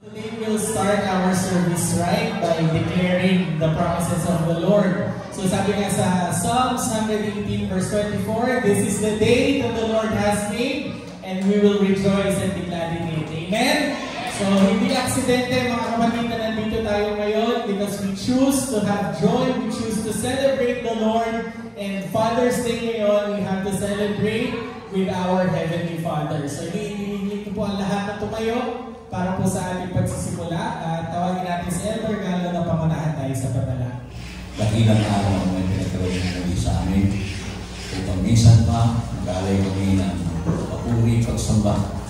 Today we'll start our service right by declaring the promises of the Lord. So sabi nga sa Psalms 118 verse 24, this is the day that the Lord has made and we will rejoice and be glad in it. Amen? So hindi aksidente mga kapatid na nandito tayo ngayon because we choose to have joy, we choose to celebrate the Lord, and Father's Day ngayon, we have to celebrate with our Heavenly Father. So hinihingi ko po ang lahat na tumayo para po sa ating pagsisimula at tawagin natin si Elder Galo na pamunahan tayo sa panalangin. Dakilang araw ang may pinagkaroon ng sa amin. Upang minsan pa, nag-alay kami ng papuri, pagsamba,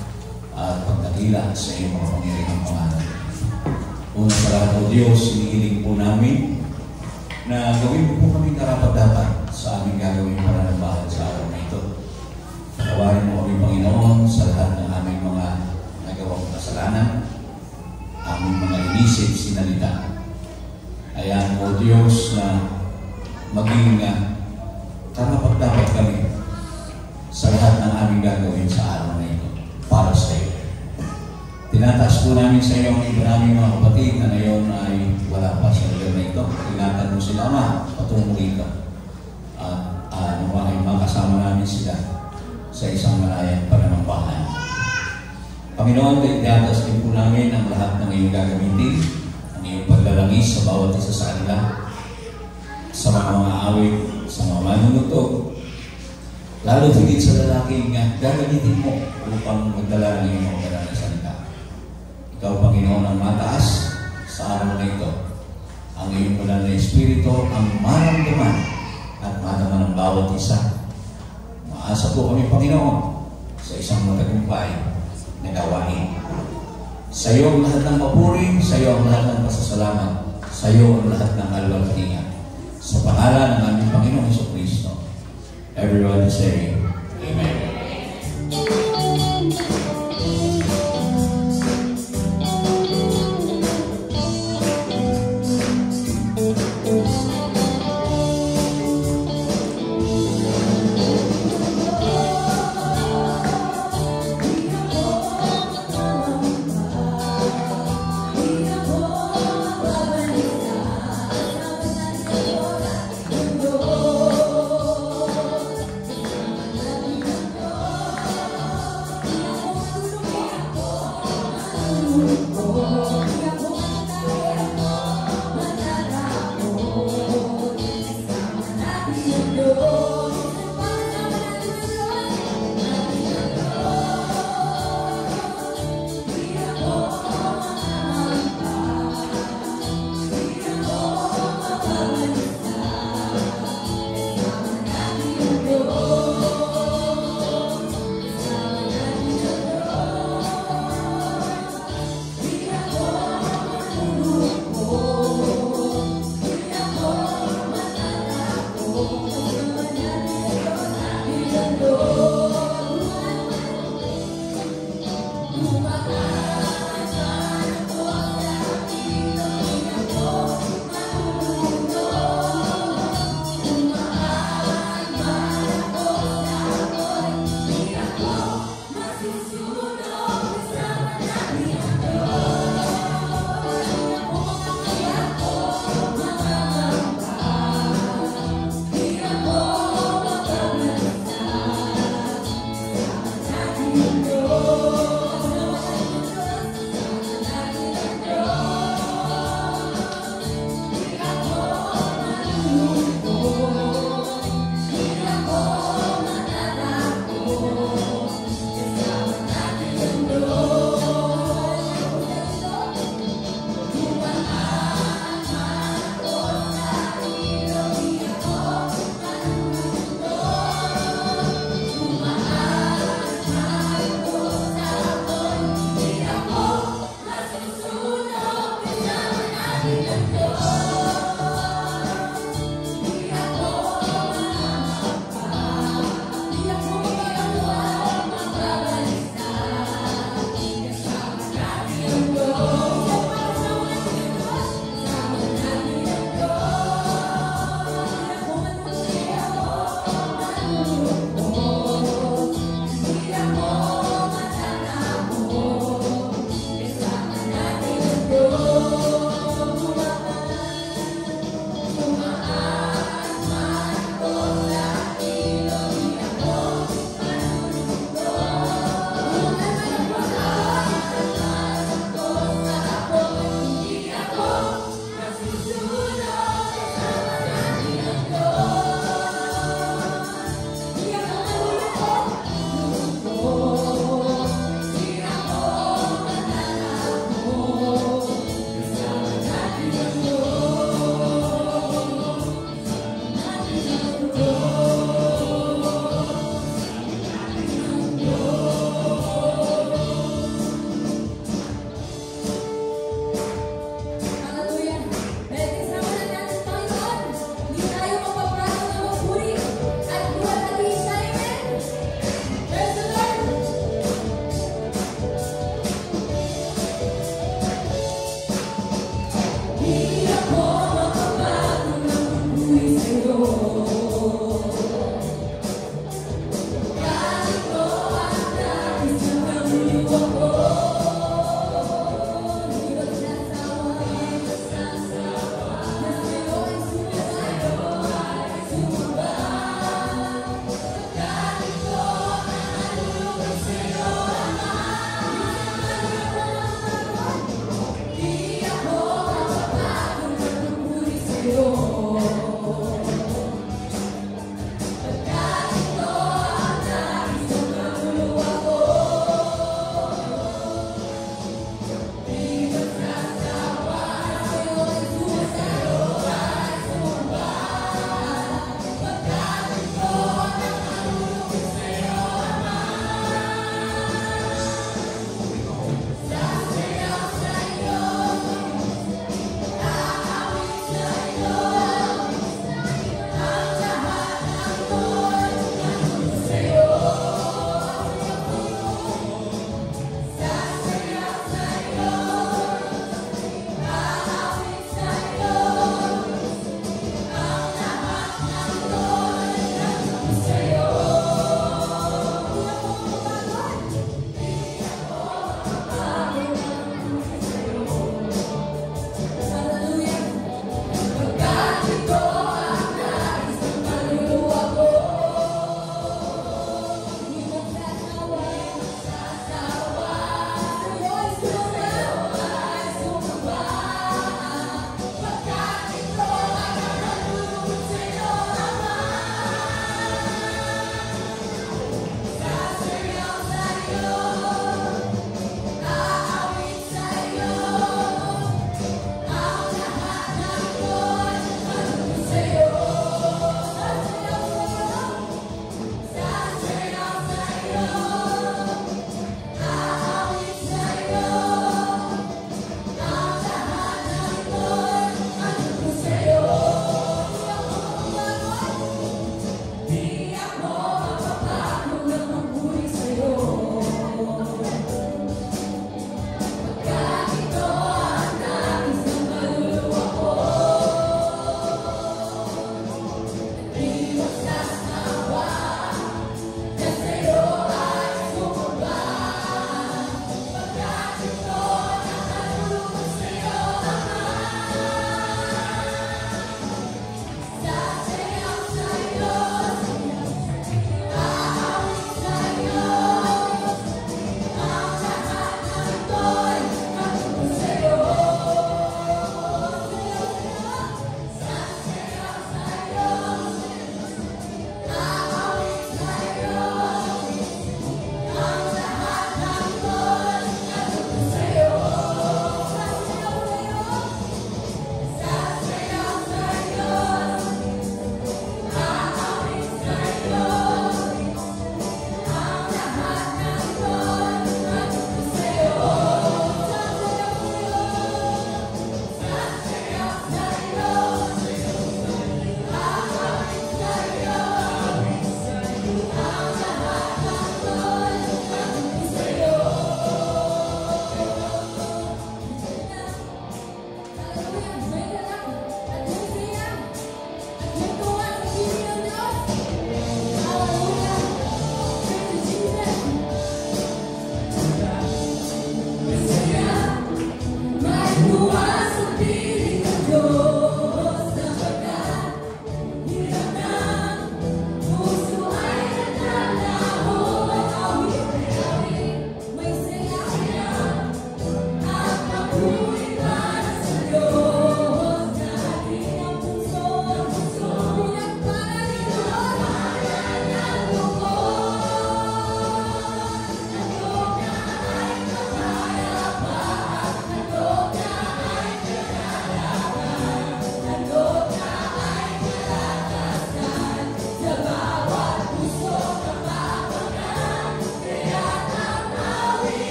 at pagdakila sa iyong mga pangirihang pangalan. Una sa lahat o Diyos, hinihiling po namin na gawin po kami karapat-dapat sa aming gagawin pananampahan sa araw na ito. Patawarin mo kami, Panginoon, sa lahat ng aming mga nagawang kasalanan, aming mga inisip, sinalita. Ayan o Diyos na maging karapat-dapat kami sa lahat ng aming gagawin sa araw na ito para sa iyo. Tinataas po namin sa iyo ang iba namin mga kapatid na ngayon ay wala pa sa lugar na ito. Ingatan mo sila, Ama, patunguin ka. At nawa ay makasama namin sila sa isang malayang pananampahan. Panginoon, tinataas din po namin ang lahat ng iyong gagamitin, ang iyong paglalangis sa bawat isa sa kanila, sa mga awit, sa mga manunutog, lalo higit sa lalaking gagamitin mo upang magdala ng iyong mga banal na salita. Ikaw, Panginoon, ang mataas sa araw na ito. Ang iyong banal na Espiritu ang maramdaman at madaman ng bawat isa. Maasa po kami, Panginoon, sa isang matagumpay na gawain. Sa iyo ang lahat ng papuri, sa iyo ang lahat ng pasasalamat, sa iyo ang lahat ng alwalhatian. Sa pangalan ng aming Panginoong Jesucristo. Everyone say, Amen.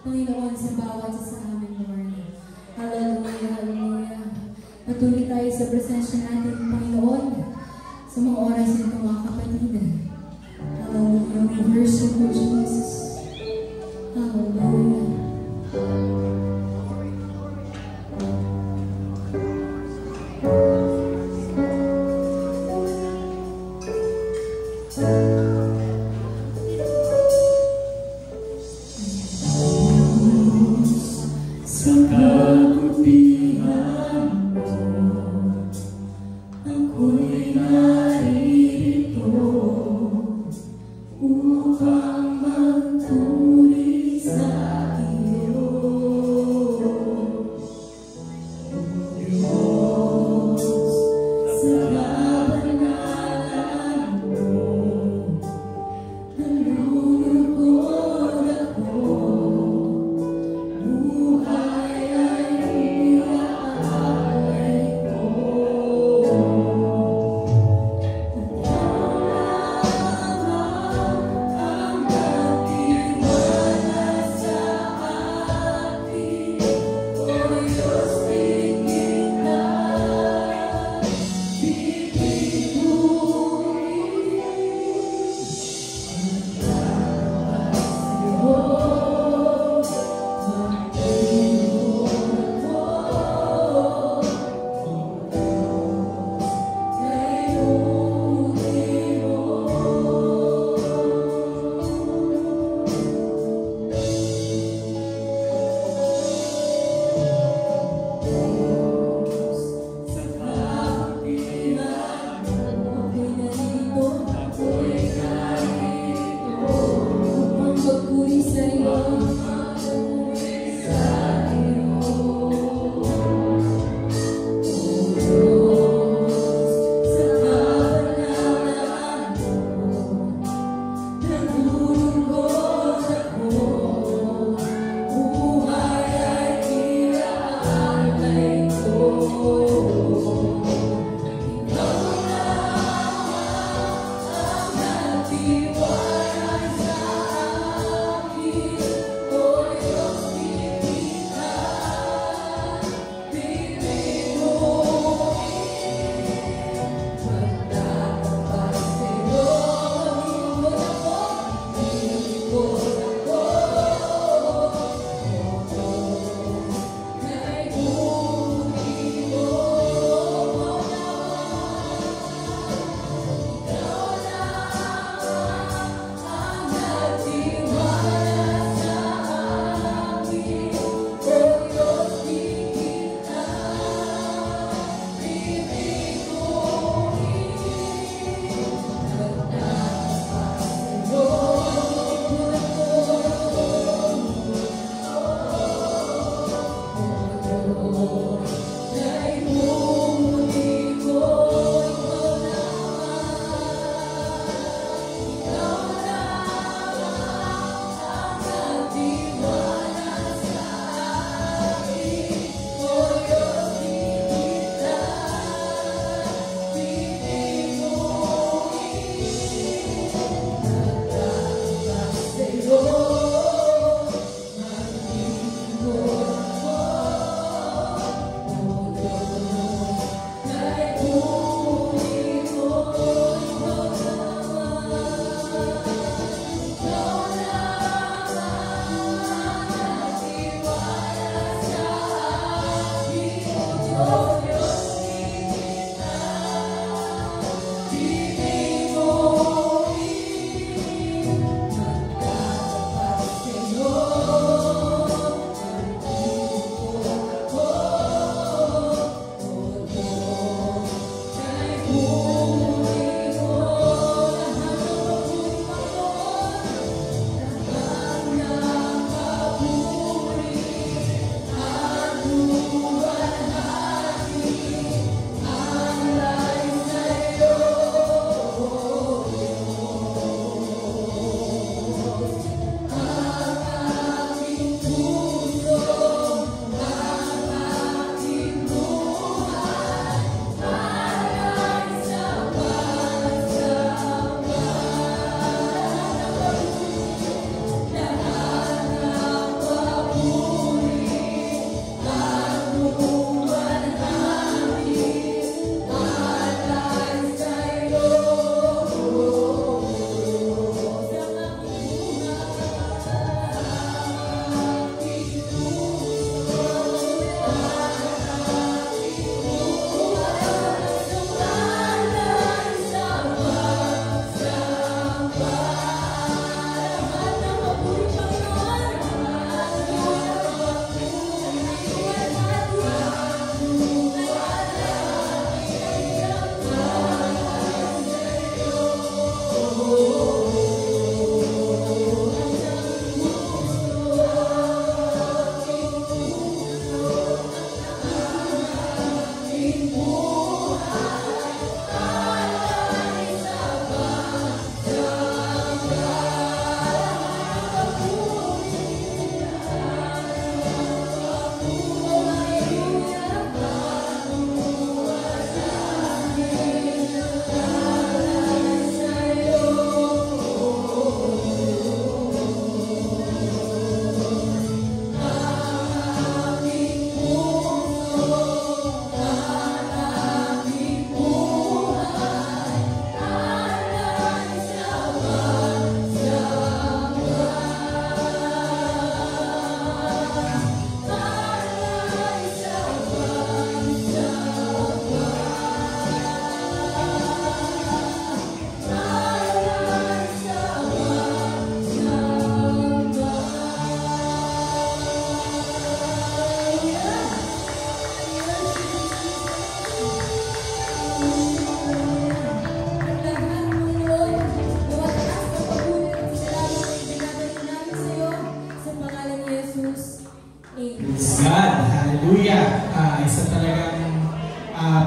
Panginoon, sa bawat isa sa amin, Lord. Hallelujah, hallelujah. Patuloy tayo sa presensya natin, Panginoon, sa mga oras nito, mga kapatid. Hallelujah. We worship you, Jesus. Hallelujah. Sa kabutihan mo, ako'y narito.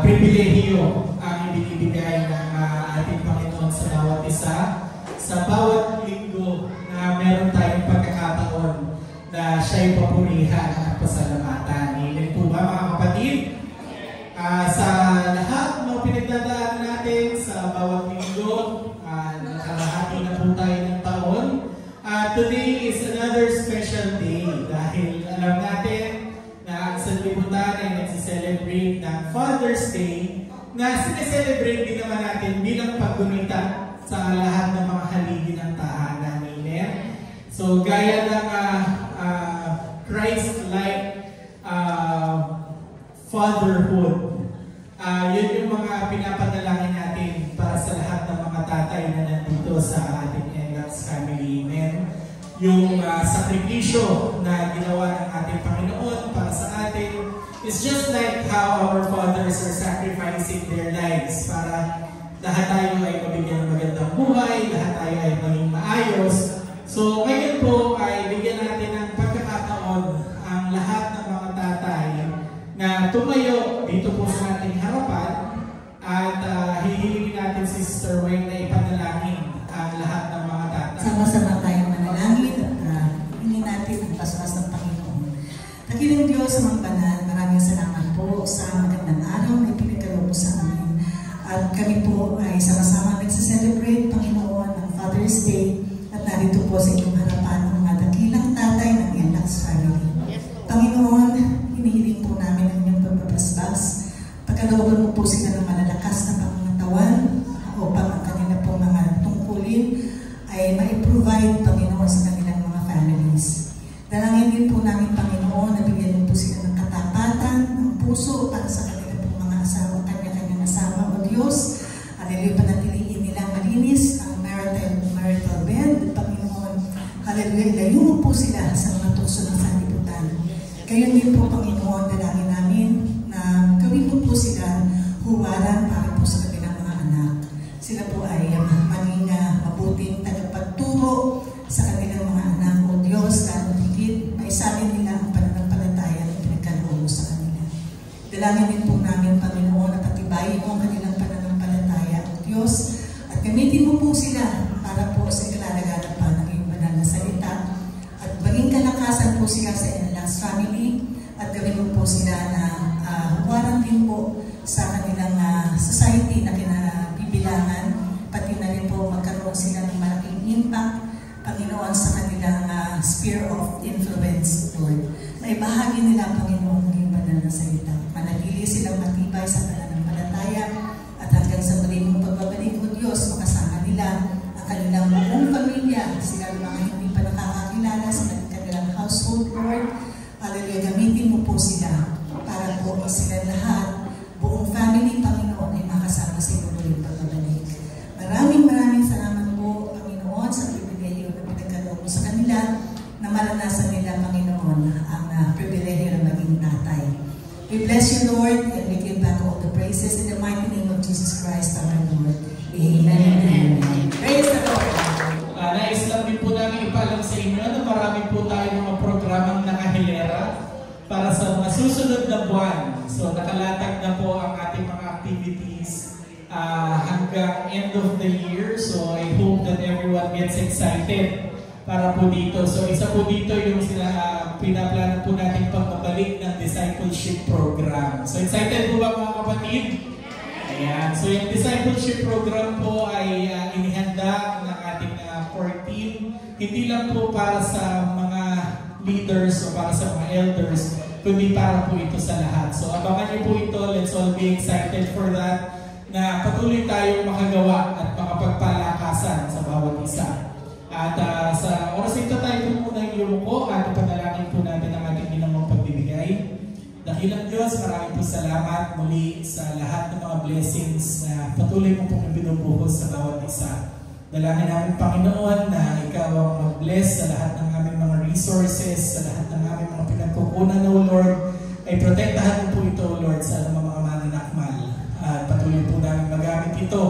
pribilehiyo ang ibinibigay ng ating Panginoon sa bawat isa. Sa bawat linggo na meron tayong pagkakataon na siya'y papurihan at pasalamatan. Amen po ba mga kapatid? sanlibutan ay nagsiselebrate ng Father's Day na sineselebrate din naman natin bilang paggunita sa lahat ng mga haligi ng tahanan. Amen? So gaya ng Christ-like fatherhood, yun yung mga pinapanalangin natin para sa lahat ng mga tatay na nandito sa ating NLAX family. Amen? Yung sakripisyo na ginawa ng ating Panginoon para sa atin is just like how our fathers are sacrificing their lives para lahat tayo ay mabigyan ng magandang buhay, lahat tayo ay maging maayos. So ngayon po ay bigyan natin ng pagkakataon ang lahat ng mga tatay na tumayo dito po sa ating harapan at hihilingin natin si Sister Wayne na ipanalangin ang lahat ng mga tatay. Sama-sama tayong manalangin at hingin natin ang paspas ng Panginoon. Dakilang Diyos, mga banal, maraming salamat po sa magandang araw na ipinagkaloob mo sa amin. At kami po ay sama-sama nagsiselebrate, Panginoon, ang Father's Day at narito po sa inyong harapan ang mga dakilang tatay ng NLAX family. Panginoon, hinihiling po namin ang inyong pagpapasbas. Pagkalooban mo po sila ng malalakas na pangangatawan upang ang kanila po mga tungkulin ay ma-provide, Panginoon, sa kanilang mga families. Dalangin din po namin, Panginoon, na bigyan mo po sila ng katapatan, ng puso para sa kanilang po mga asawa, kanya-kanyang asawa o Diyos. Hallelujah, panatiliin nilang malinis ang marital bed, Panginoon. Hallelujah, layo mo po sila sa mga tukso ng sanlibutan. Gayon din po, Panginoon, dalangin namin na gawin mo po sila huwaran para po sa kanilang mga anak. Sila po ay maging mabuting tagapagturo sa kanilang mga anak o Diyos, lalo higit maisalin nila ang pananampalataya na pinagkaloob sa kanila. Dalangin din po namin, Panginoon, at atibayin mo ang kanilang pananampalataya o Diyos at gamitin mo po sila para po sa kalalaganan pa ng iyong banal na salita at maging kalakasan po sila sa NLAX family at gawin mo po sila na huwaran din po sa kanilang society na kinabibilangan, pati na rin po magkaroon sila ng malaking impact, Panginoon, sa kanilang sphere of influence, Lord. May bahagi nila, Panginoon, ng iyong banal na salita. Manatili silang matibay sa pananampalataya at hanggang sa muling mong pagbabalik mo, Diyos, makasama nila ang kanilang buong pamilya, sila mga hindi pa nakakakilala sa kanilang household, Lord. Hallelujah, gamitin mo po sila para po sila lahat, buong family, Panginoon, ay makasama sa iyo muling pagbabalik. Maraming salamat po, Panginoon, sa pribilehiyo na pinagkaloob mo sa kanila na maranasan nila, Panginoon, ang pribilehiyo na maging tatay. We bless you, Lord, and we give back all the praises in the mighty name of Jesus Christ, our Lord. Amen. Amen. Praise the Lord. Nais lang din po namin ipaalam sa inyo na marami po tayo mga programang nakahilera para sa mga susunod na buwan. So nakalatag na po ang ating mga activities hanggang end of the year. So I hope that everyone gets excited para po dito. So isa po dito yung pinaplano po natin pagbabalik ng discipleship program. So excited po ba mga kapatid? Ayan. So yung discipleship program po ay inihanda ng ating core team. Hindi lang po para sa mga leaders o para sa mga elders, kundi para po ito sa lahat. So abangan niyo po ito. Let's all be excited for that, na patuloy tayong makagawa at makapagpalakasan sa bawat isa. At sa oras ito tayo po muna yumuko at ipanalangin po natin ang ating ginawang pagbibigay. Dakilang Diyos, maraming po salamat muli sa lahat ng mga blessings na patuloy mo pong binubuhos sa bawat isa. Dalangin namin, Panginoon, na Ikaw ang mag-bless sa lahat ng aming mga resources, sa lahat ng aming mga pinagkukunan, O Lord. Ay protektahan mo po ito, O Lord, sa mga mananakmal. At patuloy po namin magamit ito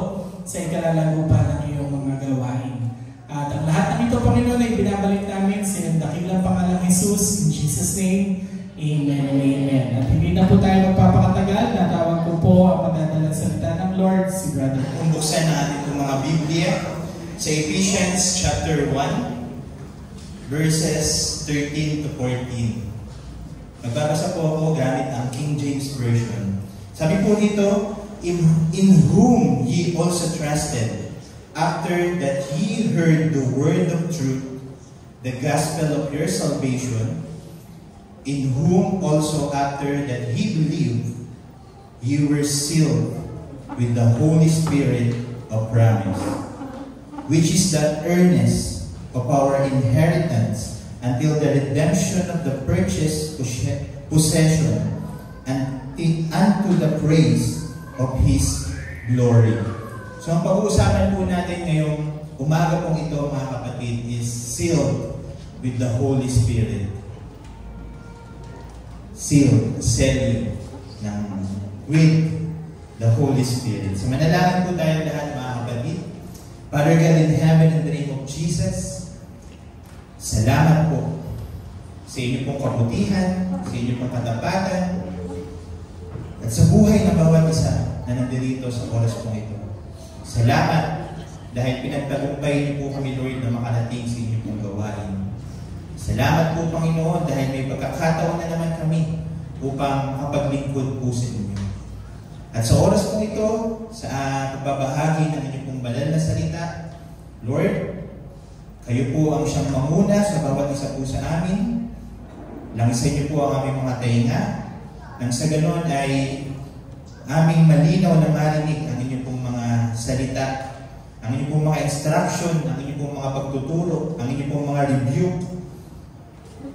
sa ikalalago pa ng iyong mga gawain. At ang lahat ng ito, Panginoon, ay binabalik namin sa iyong dakilang pangalang Jesus. In Jesus' name, Amen and Amen. At hindi na po tayo magpapakatagal. Natawag ko po ang madadalang salita ng Lord, si Brother. Kung buksan natin itong mga Biblia sa Ephesians chapter 1, verses 13 to 14. Nagbabasa po ako gamit ang King James Version. Sabi po nito, in whom ye also trusted, after that ye heard the word of truth, the gospel of your salvation, in whom also after that he believed, you were sealed with the Holy Spirit of promise, which is the earnest of our inheritance until the redemption of the purchased possession and unto the praise of His glory. So ang pag-uusapan po natin ngayong umaga pong ito, mga kapatid, is sealed with the Holy Spirit. Sealed, selling with the Holy Spirit. So manalangin po tayo lahat, mga kapatid. Father God in heaven, in the name of Jesus, salamat po sa inyo pong kabutihan, sa inyo pong katapatan, at sa buhay ng bawat isa na nandito sa oras pong ito. Salamat dahil pinagtagumpay niyo po kami, Lord, na makarating sa inyo pong gawain. Salamat po, Panginoon, dahil may pagkakataon na naman kami upang makapaglingkod po sa inyo. At sa oras pong ito, sa pagbabahagi ng inyong pong banal na salita, Lord, kayo po ang siyang mamuna sa bawat isa po sa amin. Langisan niyo po ang aming mga tainga. Nang sa ganon ay aming malinaw na marinig ang inyong pong mga salita, ang inyong pong mga instruction, ang inyong pong mga pagtuturo, ang inyong pong mga rebuke.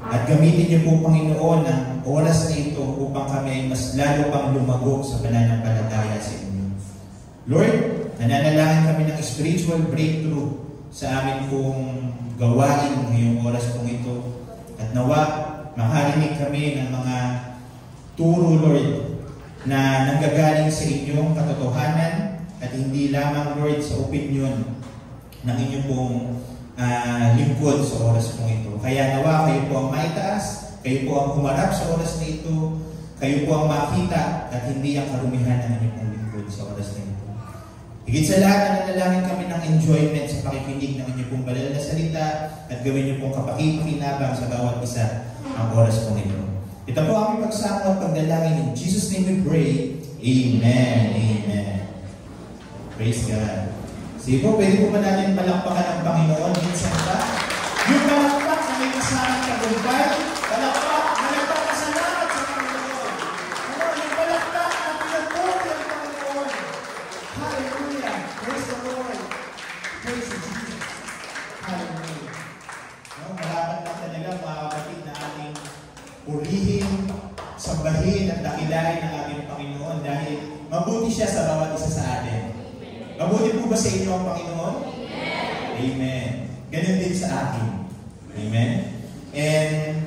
At gamitin niyo po, Panginoon, ang oras na ito upang kami ay mas lalo pang lumago sa pananampalataya sa inyo. Lord, nananalangin kami ng spiritual breakthrough sa amin pong gawain ngayong oras pong ito. At nawa, makarinig kami ng mga turo, Lord, na nanggagaling sa inyong katotohanan at hindi lamang, Lord, sa opinion ng inyong pong lingkod sa oras pong ito. Kaya nawa, kayo po ang maitaas, kayo po ang humarap sa oras na ito, kayo po ang makita at hindi ang karumihan ng inyong pong lingkod sa oras na ito. Higit sa lahat, nanalangin kami ng enjoyment sa pakikinig ng inyong pong banal na salita at gawin niyo pong kapakipakinabang sa bawat isa ang oras pong ito. Ito po ang aming pagsama at pagdalangin. In Jesus' name we pray. Amen. Amen. Praise God. Sige po, pwede po ba natin palakpakan ang Panginoon minsan pa? Yung palakpak na may kasamang tagumpay, palakpak na salamat sa Panginoon. Ano, yung palakpak na pinagpuri ang Panginoon. Hallelujah. Praise the Lord. Praise Jesus. Hallelujah. No, malapat lang talaga, mga kapatid, na ating purihin, sambahin at dakilain ang ating Panginoon dahil mabuti siya sa bawat isa sa atin. Mabuti po ba sa inyo ang Panginoon? Amen. Amen. Ganun din sa akin. Amen. And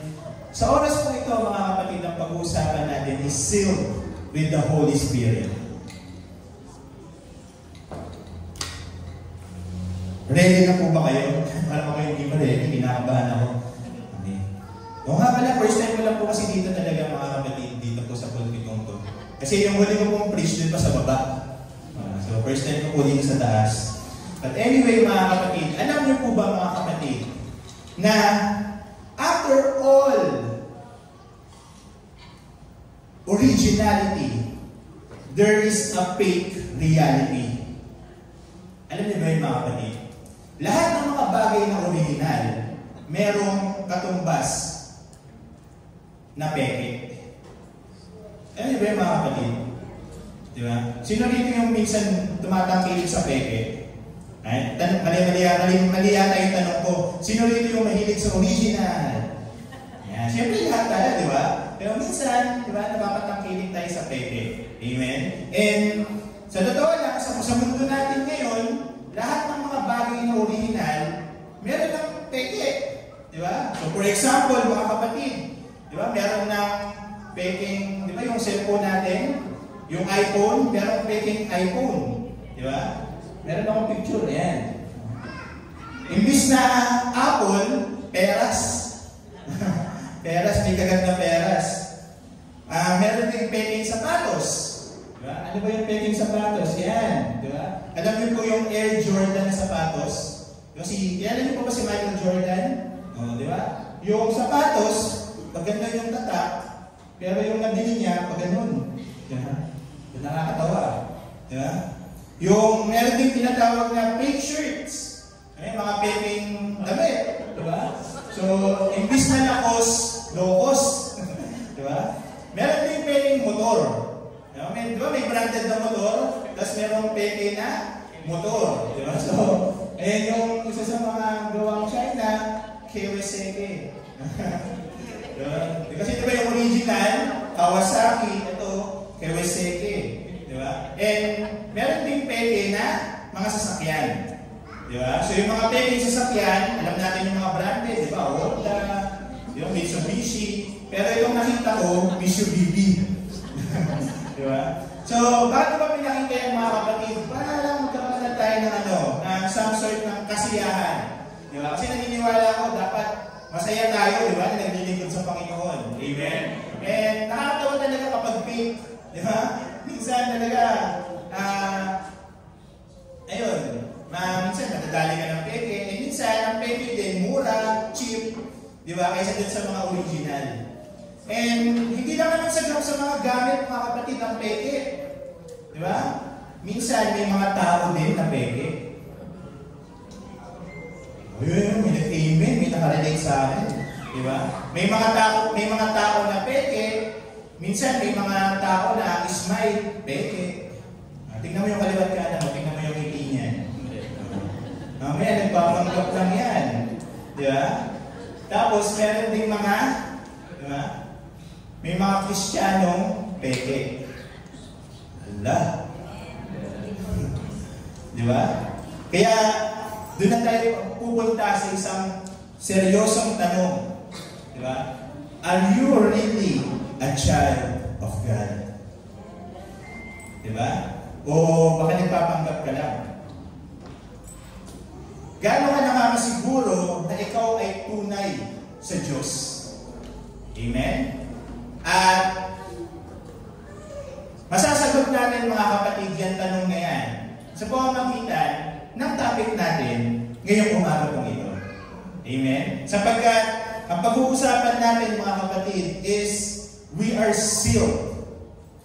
sa oras po ito, mga kapatid, ang pag-uusapan natin is sealed with the Holy Spirit. Ready na po ba kayo? Para kayo hindi pa ready, kinakabahan ako. Okay. O nga pala, first time ko lang po kasi dito talaga, mga kapatid, dito po sa pulpitong to. Kasi yung huli ko pong preach dun pa sa baba. So, first time ko po dito sa taas. But anyway, mga kapatid, alam niyo po ba, mga kapatid, na after all originality, there is a fake reality. Alam niyo ba yun, mga kapatid? Lahat ng mga bagay na original, merong katumbas na peke. Alam niyo ba yun, mga kapatid? Diba? Sino dito yung minsan tumatangkilik sa peke? Mali yata yung tanong ko. Sino dito yung mahilig sa original? Yan. Siyempre lahat tayo, di ba? Pero minsan, di ba, napapatangkilik tayo sa peke. Amen? And sa totoo lang, sa mundo natin ngayon, lahat ng mga bagay na original, meron ng peke. Di ba? So for example, mga kapatid, di ba, meron ng peking, di ba yung cellphone natin? Yung iPhone, meron peking iPhone. Di ba? Meron akong picture. Ayan. Imbis na Apple, peras. Peras, may kagat na peras. Meron din peking sapatos. Di ba? Ano ba yung peking sapatos? Yan. Di ba? Alam niyo po yung Air Jordan na sapatos? Alam niyo po ba si Michael Jordan? Di ba? Yung sapatos, maganda yung tatak, pero yung nabili niya, pag ganun. Di ba? Nakakatawa. Diba? Yung meron din tinatawag na fake shirts. Ay, mga peking damit. Diba? So, imbis na lakos, low cost. motor. Di ba may branded na motor, tapos merong peke na motor. Di ba? So, ayan yung isa sa mga gawang China, Kawasaki. Kasi di ba yung original, Kawasaki, ito, Kawasaki. Di ba? And meron din peke na mga sasakyan. Di ba? So yung mga peke sasakyan, alam natin yung mga branded, di ba? Honda, yung Mitsubishi. Pero yung nakita ko, Mitsubishi. Di ba? So, bakit ba pinakita yung mga kapatid? Para lang magkaroon na tayo ng some sort ng kasiyahan. Di ba? Kasi naniniwala ko, dapat masaya tayo, di ba? Na naglilingkod sa Panginoon. Amen? And nakakatawa talaga kapag pink. Di ba? Minsan talaga, minsan matadali ka ng peke. And minsan, ang peke din, mura, cheap. Di ba? Kaysa din sa mga original. And hindi lang naman sa mga gamit, mga kapatid, ang peke. Di ba? Minsan, may mga tao din na peke. Ayun, may nag-amen, may nakarelate sa akin. Di ba? May mga tao na peke. Minsan, may mga tao na smile, peke. Tingnan mo yung kaliwat ka na, tingnan mo yung ngiti niyan. Mamaya, nagpapanggap lang yan. Di ba? Tapos, meron ding mga, di ba? May mga Kristiyanong peke. Hala. Di ba? Kaya, doon na tayo pupunta sa isang seryosong tanong. Di ba? Are you really a child of God? Di ba? O baka nagpapanggap ka lang? Gaano ka nakakasiguro na ikaw ay tunay sa Diyos? Amen? At masasagot natin mga kapatid yan tanong na yan sa pamamagitan ng topic natin ngayong umaga pong ito. Amen? Sapagkat ang pag-uusapan natin mga kapatid is we are sealed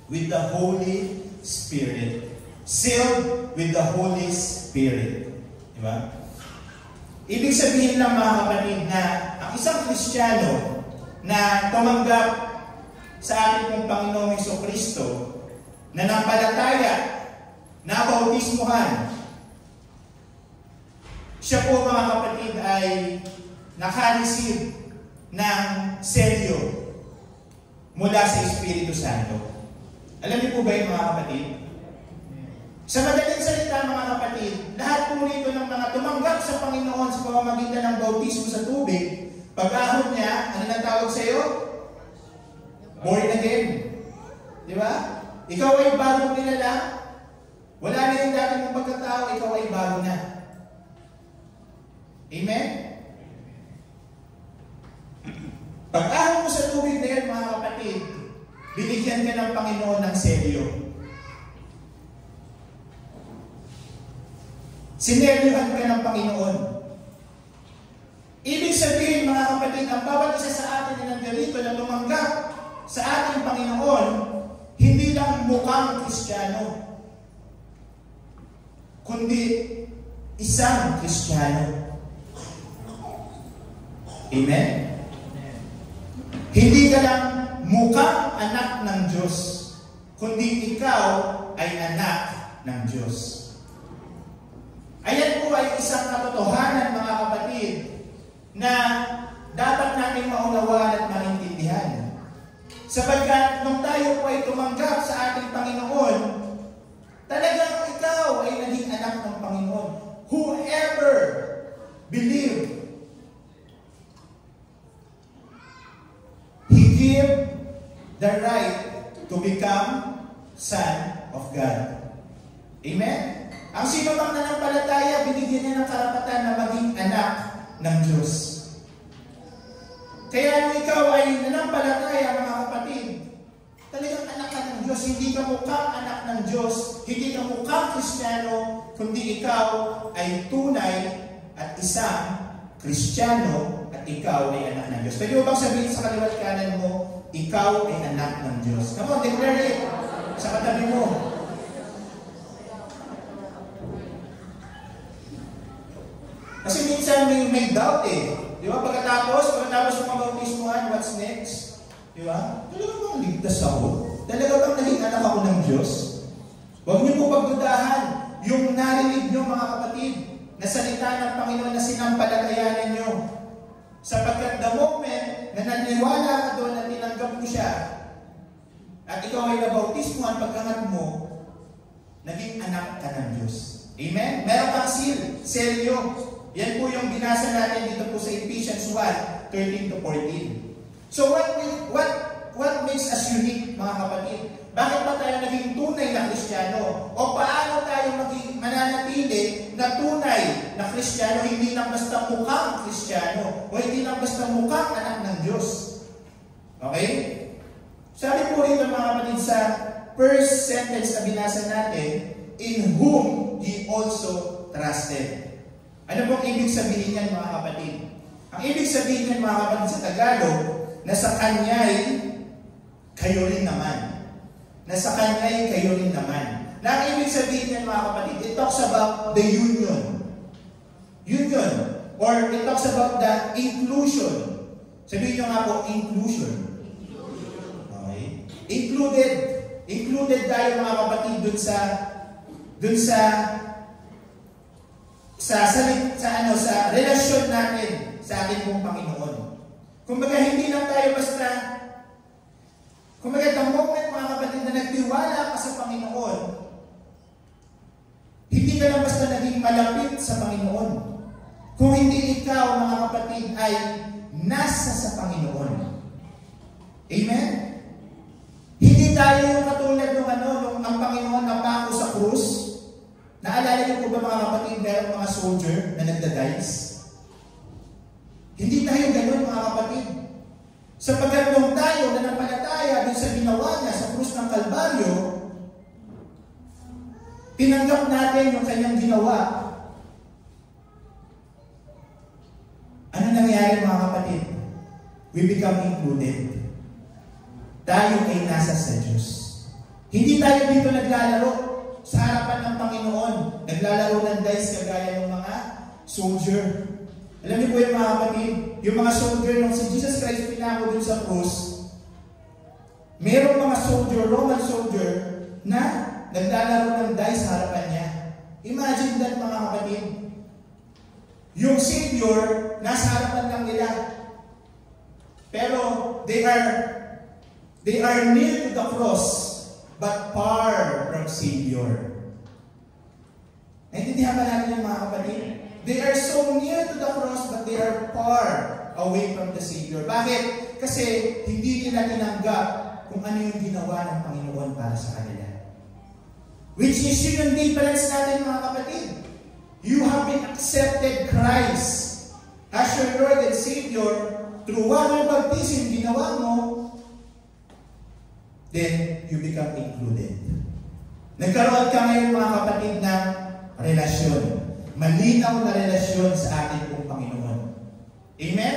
with the Holy Spirit. Sealed with the Holy Spirit. Diba? Ibig sabihin lang mga kapatid na ang isang Kristiyano na tumanggap sa ating pong Panginoong Jesucristo, na nampalataya, na bautismuhan, siya po mga kapatid ay naka-receive ng selyo mula sa Espiritu Santo. Alam niyo po ba yung mga kapatid? Sa madaling salita mga kapatid, lahat po rito ng mga tumanggap sa Panginoon sa pamamagitan ng bautismo sa tubig, pag-ahon niya, ano na tawag sa iyo? Born again. Di ba? Ikaw ay bagong nilala. Wala na yung dati mong pagkatao, ikaw ay bago na. Amen? Pag-ahon mo sa tubig na yan mga kapatid, binigyan ka ng Panginoon ng selyo. Sineryohan ka ng Panginoon. Ibig sabihin mga kapatid, ang bawat isa sa atin na nandito na tumanggap sa ating Panginoon, hindi lang mukhang Kristiyano, kundi isang Kristiyano. Amen? Hindi ka lang mukhang anak ng Diyos, kundi ikaw ay anak ng Diyos. Ayan po ay isang katotohanan mga kapatid na dapat natin maunawaan at maintindihan. Sapagkat nung tayo po ay tumanggap sa ating Panginoon, talagang ikaw ay naging anak ng Panginoon. Whoever believe, He give the right to become son of God. Amen? Ang sino mang nanampalataya, binigyan niya ng karapatan na maging anak ng Diyos. Kaya kung ikaw ay nanampalataya, mga kapatid, talagang anak ka ng Diyos. Hindi ka mukhang anak ng Diyos, hindi ka mukhang Kristiyano, kundi ikaw ay tunay at isang Kristiyano at ikaw ay anak ng Diyos. Pwede mo bang sabihin sa kaliwat kanan mo, ikaw ay anak ng Diyos? Come on, declare it sa katabi mo. Kasi minsan may doubt eh. Di ba? Pagkatapos ng mabautismuhan, what's next? Di ba? Talaga bang ligtas ako? Talaga bang ninyo mga kapatid na salita ng Panginoon na sinampalatayanan nyo. Sapagkat the moment na naniwala ka doon at tinanggap mo siya, at ikaw ay nabautismo at pagkangat mo, naging anak ka ng Diyos. Amen? Meron kang selyo. Yan po yung binasa natin dito po sa Ephesians 1, 13 to 14. So what makes us unique, mga kapatid? Bakit ba tayo naging tunay na Kristiyano? O paano tayo maging mananatili na tunay na Kristiyano, hindi lang basta mukhang Kristiyano, o hindi lang basta mukhang anak ng Diyos? Okay? Sabi po rito mga kapatid sa first sentence na binasa natin, in whom He also trusted. Ano pong ibig sabihin yan mga kapatid? Ang ibig sabihin yan mga kapatid sa Tagalog, na sa Kanya'y kayo rin naman. Na sa Kanya'y kayo rin naman. Na ang ibig sabihin yan mga kapatid, it talks about the union. Union. Or it talks about the inclusion. Sabihin nyo nga po, inclusion. Okay? Included tayo mga kapatid sa relasyon natin sa ating pong Panginoon. Kumbaga hindi lang tayo basta, kumbaga the moment mga kapatid na nagtiwala ka sa Panginoon, hindi ka lang basta naging malapit sa Panginoon. Kung hindi ikaw mga kapatid ay nasa sa Panginoon. Amen? Hindi tayo yung katulad nung ang Panginoon na pako sa krus. Naalala niyo po ba mga kapatid, meron mga soldier na nagda-dice? Hindi tayo ganoon mga kapatid. Sapagkat nung tayo na napalataya dun sa ginawa niya sa krus ng Kalbaryo, tinanggap natin yung kanyang ginawa. Ano nangyari mga kapatid? We become included. Tayo ay nasa sa Diyos. Hindi tayo dito naglalaro sa harapan ng Panginoon. Naglalaro ng dice kagaya ng mga soldier. Alam niyo po yung mga kapatid, yung mga soldier nung si Jesus Christ pinako dun sa krus, merong mga soldier, Roman soldier, na naglalaro ng dice sa harapan niya. Imagine that mga kapatid. Yung Savior, nasa harapan lang nila. Pero they are near to the cross, but far from Savior. Naintindihan ba natin yung mga kapatid? They are so near to the cross, but they are far away from the Savior. Bakit? Kasi hindi nila tinanggap kung ano yung ginawa ng Panginoon para sa kanila. Which is yun yung difference natin mga kapatid. You have been accepted Christ as your Lord and Savior through water baptism ginawa mo, then you become included. Nagkaroon ka ngayon mga kapatid ng relasyon. Malinaw na relasyon sa ating pong Panginoon. Amen?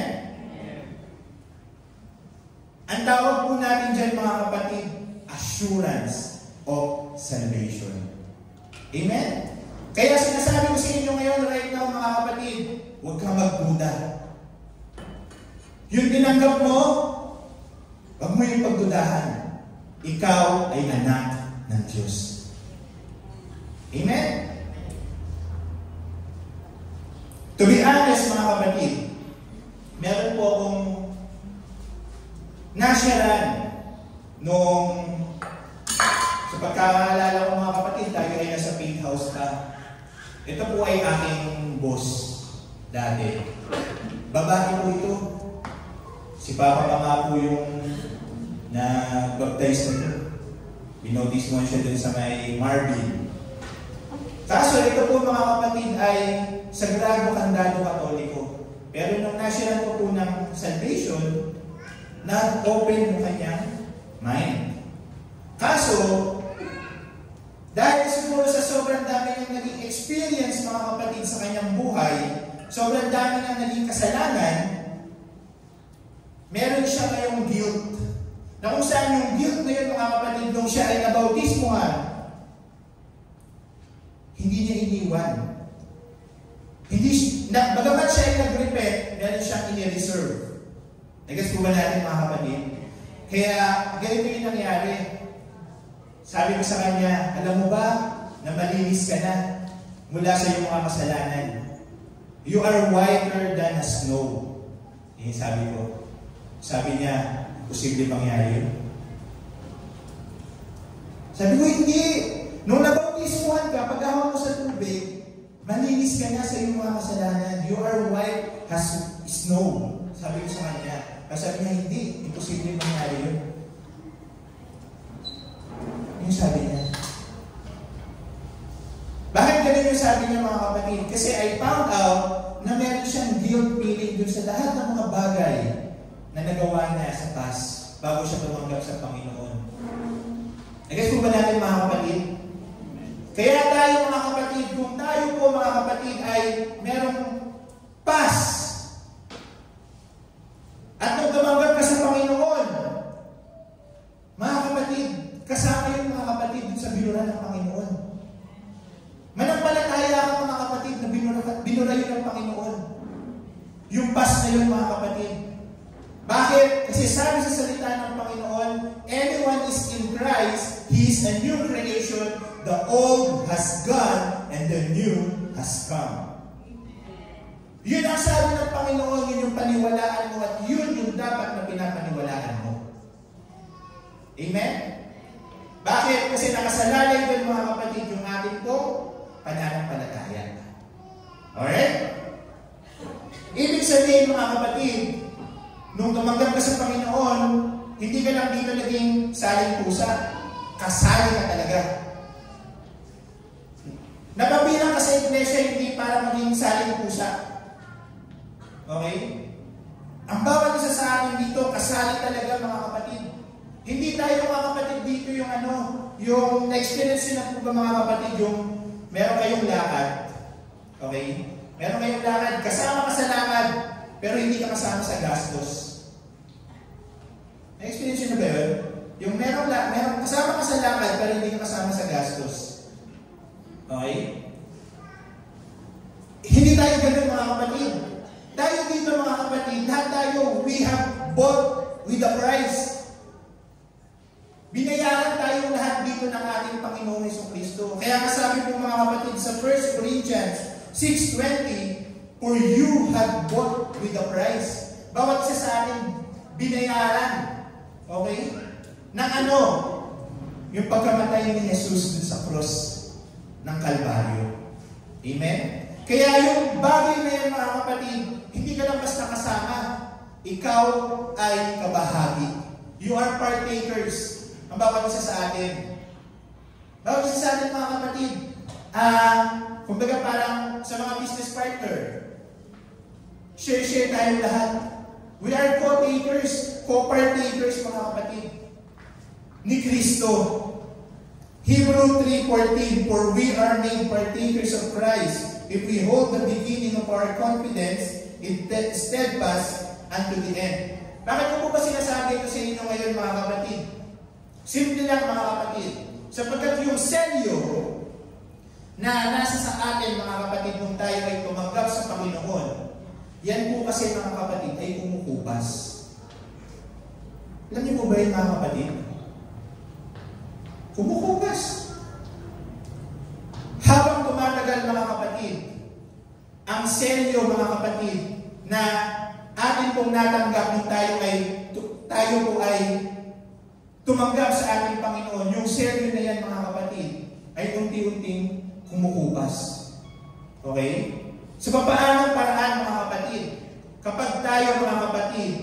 Ang tawag po natin dyan mga kapatid, assurance of salvation. Amen? Kaya sinasabi ko sa inyo ngayon right now mga kapatid, huwag kang magduda. Yung tinanggap mo, huwag mo yung pagdudahan. Ikaw ay anak ng Diyos. Amen? To be honest mga kapatid, meron po akong nasyaran nung sa pagkakaalala ko mga kapatid, tayo ay nasa Faith House pa. Ito po ay aking boss dati. Babae po ito. Si Papa pa nga po yung na-baptize na ito. Binotis mo siya dun sa may Marvin. Kaso ito po mga kapatid ay Sagrado Candado Katoliko. Pero nung nasyaran ko po ng salvation, nag-open yung kanyang mind. Kaso, dahil siguro sa sobrang dami ng naging experience mga kapatid sa kanyang buhay, sobrang dami ng naging kasalanan, meron siya ngayong guilt. Na kung saan yung guilt ngayon mga kapatid, nung siya ay nabautismuhan, hindi niya iniwan. Bagamat siya ay nag-repent, meron siyang ini-reserve. Nagets po ba natin mga kapatid? Kaya, ganito yung nangyari. Sabi ko sa kanya, alam mo ba, na malinis ka na. mula sa iyong mga kasalanan. You are whiter than a snow. Yan sabi ko. Sabi niya, posible mangyari yun. Sabi ko, hindi. Nung nabautismuhan ka, pag-ahon mo sa tubig, malinis ka na sa iyong mga kasalanan. You are white as snow. Sabi ko sa kanya. Sabi niya, hindi. Imposible mangyari yun. Yung sabi niya. Bakit ganun yung sabi niya, mga kapatid? Kasi I found out na meron siyang guilt feeling dun sa lahat ng mga bagay na nagawa niya sa past bago siya tumanggap sa Panginoon. Nag-guess po ba natin, mga kapatid? Kaya tayo, mga kapatid, kung tayo po, mga kapatid, ay merong past at nung tumanggap ka sa Panginoon, mga kapatid, kasama yung mga kapatid dun sa binuran ng Panginoon. Manampalataya ako, mga kapatid, na binura yun ng Panginoon. Yung past na yun, mga kapatid. Bakit? Kasi sabi sa salita ng Panginoon, anyone is in Christ, he is a new creation. The old has gone and the new has come. Yun ang sabi ng Panginoon, yun yung paniwalaan mo at yun yung dapat na pinapaniwalaan mo. Amen? Bakit? Kasi nakasalalay doon, mga kapatid, yung atin po pananampalataya. Alright? Ibig sabihin, mga kapatid, nung tumanggap ka sa Panginoon, hindi ka lang dito naging saling pusa. Kasali ka talaga. Napabilang ka sa iglesia, hindi para maging saling pusa. Okay? Ang bawat isa sa atin dito, kasali talaga, mga kapatid. Hindi tayo, mga kapatid, dito yung na-experience nila po ba, mga kapatid, yung meron kayong lakad. Okay? Meron kayong lakad, kasama ka sa lakad, pero hindi ka kasama sa gastos. Na-experience nyo na ba yun? Yung meron kasama ka sa lakad, pero hindi ka kasama sa gastos. Okay? Hindi tayo ganun, mga kapatid. Tayo dito, mga kapatid, lahat tayo, we have bought with a price. Binayaran tayo lahat dito ng ating Panginoong Jesucristo. Kaya kasabi po, mga kapatid, sa 1 Corinthians 6:20, for you have bought with a price. Bawat isa sa atin, binayaran. Okay? Nang ano? Yung pagkamatay ni Jesus dun sa cross ng Kalbaryo. Amen? Kaya yung bagay na yan, mga kapatid, hindi ka lang basta kasama. Ikaw ay kabahagi. You are partakers. Ang bawat isa sa atin. Bawat isa sa atin, mga kapatid, kumbaga parang sa mga business partner, share tayo lahat. We are co-takers, co-partakers, mga kapatid, ni Kristo. Hebrew 3:14, for we are made partakers of Christ if we hold the beginning of our confidence in steadfast unto the end. Bakit ko po ba sinasabi ito sa inyo ngayon, mga kapatid? Simple lang, mga kapatid. Sapagkat yung selyo na nasa sa atin, mga kapatid, nung tayo ay tumanggap sa Panginoon, yan po kasi, mga kapatid, ay kumukupas. Alam niyo po ba yun, mga kapatid? Kumukupas. Habang tumatagal, mga kapatid, ang selyo, mga kapatid, na atin pong natanggap nung tayo po ay tumanggap sa ating Panginoon, yung selyo na yan, mga kapatid, ay unti-unting kumukupas. Okay? Sa papaanong paraan, mga kapatid, kapag tayo, mga kapatid,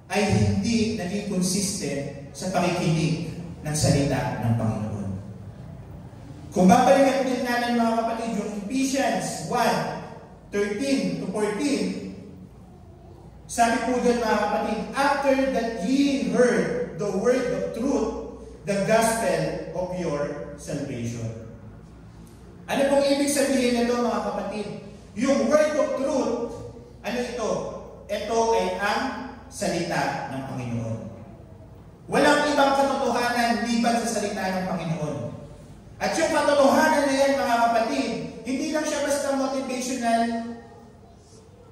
ay hindi naging consistent sa pakikinig ng salita ng Panginoon. Kung babalikan din natin, mga kapatid, yung Ephesians 1:13-14, sabi po dyan, mga kapatid, after that ye heard the word of truth, the gospel of your salvation. Ano pong ibig sabihin nito, mga kapatid? Yung word of truth, ano ito? Ito ay ang salita ng Panginoon. Walang ibang katotohanan liban sa salita ng Panginoon. At yung katotohanan na yan, mga kapatid, hindi lang siya basta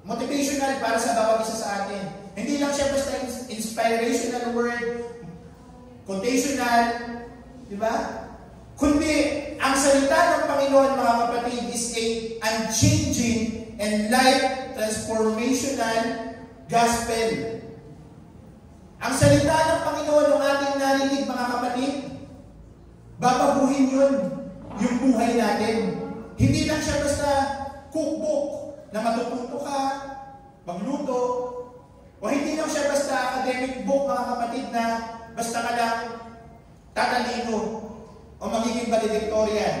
motivational para sa bawat isa sa atin. Hindi lang siya basta inspirational word, quotational, di ba? Kundi, ang salita ng Panginoon, mga kapatid, is a unchanging and life-transformational gospel. Ang salita ng Panginoon ng ating narinig, mga kapatid, babaguhin yun, yung buhay natin. Hindi lang siya basta cookbook na matututo ka, magluto, o hindi lang siya basta academic book, mga kapatid, na basta ka lang tatalino o magiging valedictorian.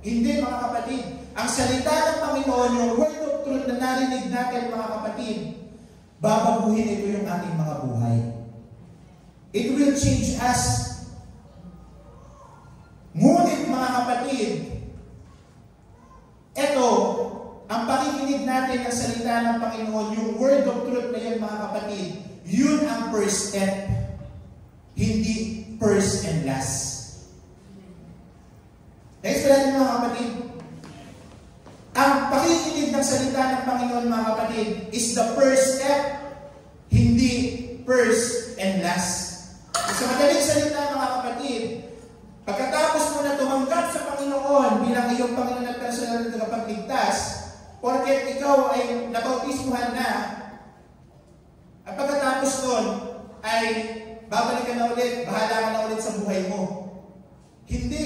Hindi, mga kapatid. Ang salita ng Panginoon, yung word of truth na narinig natin, mga kapatid, babaguhin ito yung ating mga buhay. It will change us. Ngunit, mga kapatid, ito, ang pakikinig natin ng salita ng Panginoon, yung word of truth na yun, mga kapatid, yun ang first step. Hindi first and last. Next natin, mga kapatid, ang pakikinig ng salita ng Panginoon, mga kapatid, is the first step, hindi first and last. Sa madaling salita, mga kapatid, pagkatapos mo na tumanggap sa Panginoon bilang iyong Panginoon at personal na tagapagligtas, porket ikaw ay nabautismuhan na, at pagkatapos nun, ay babalik ka na ulit, bahala ka na ulit sa buhay mo. Hindi.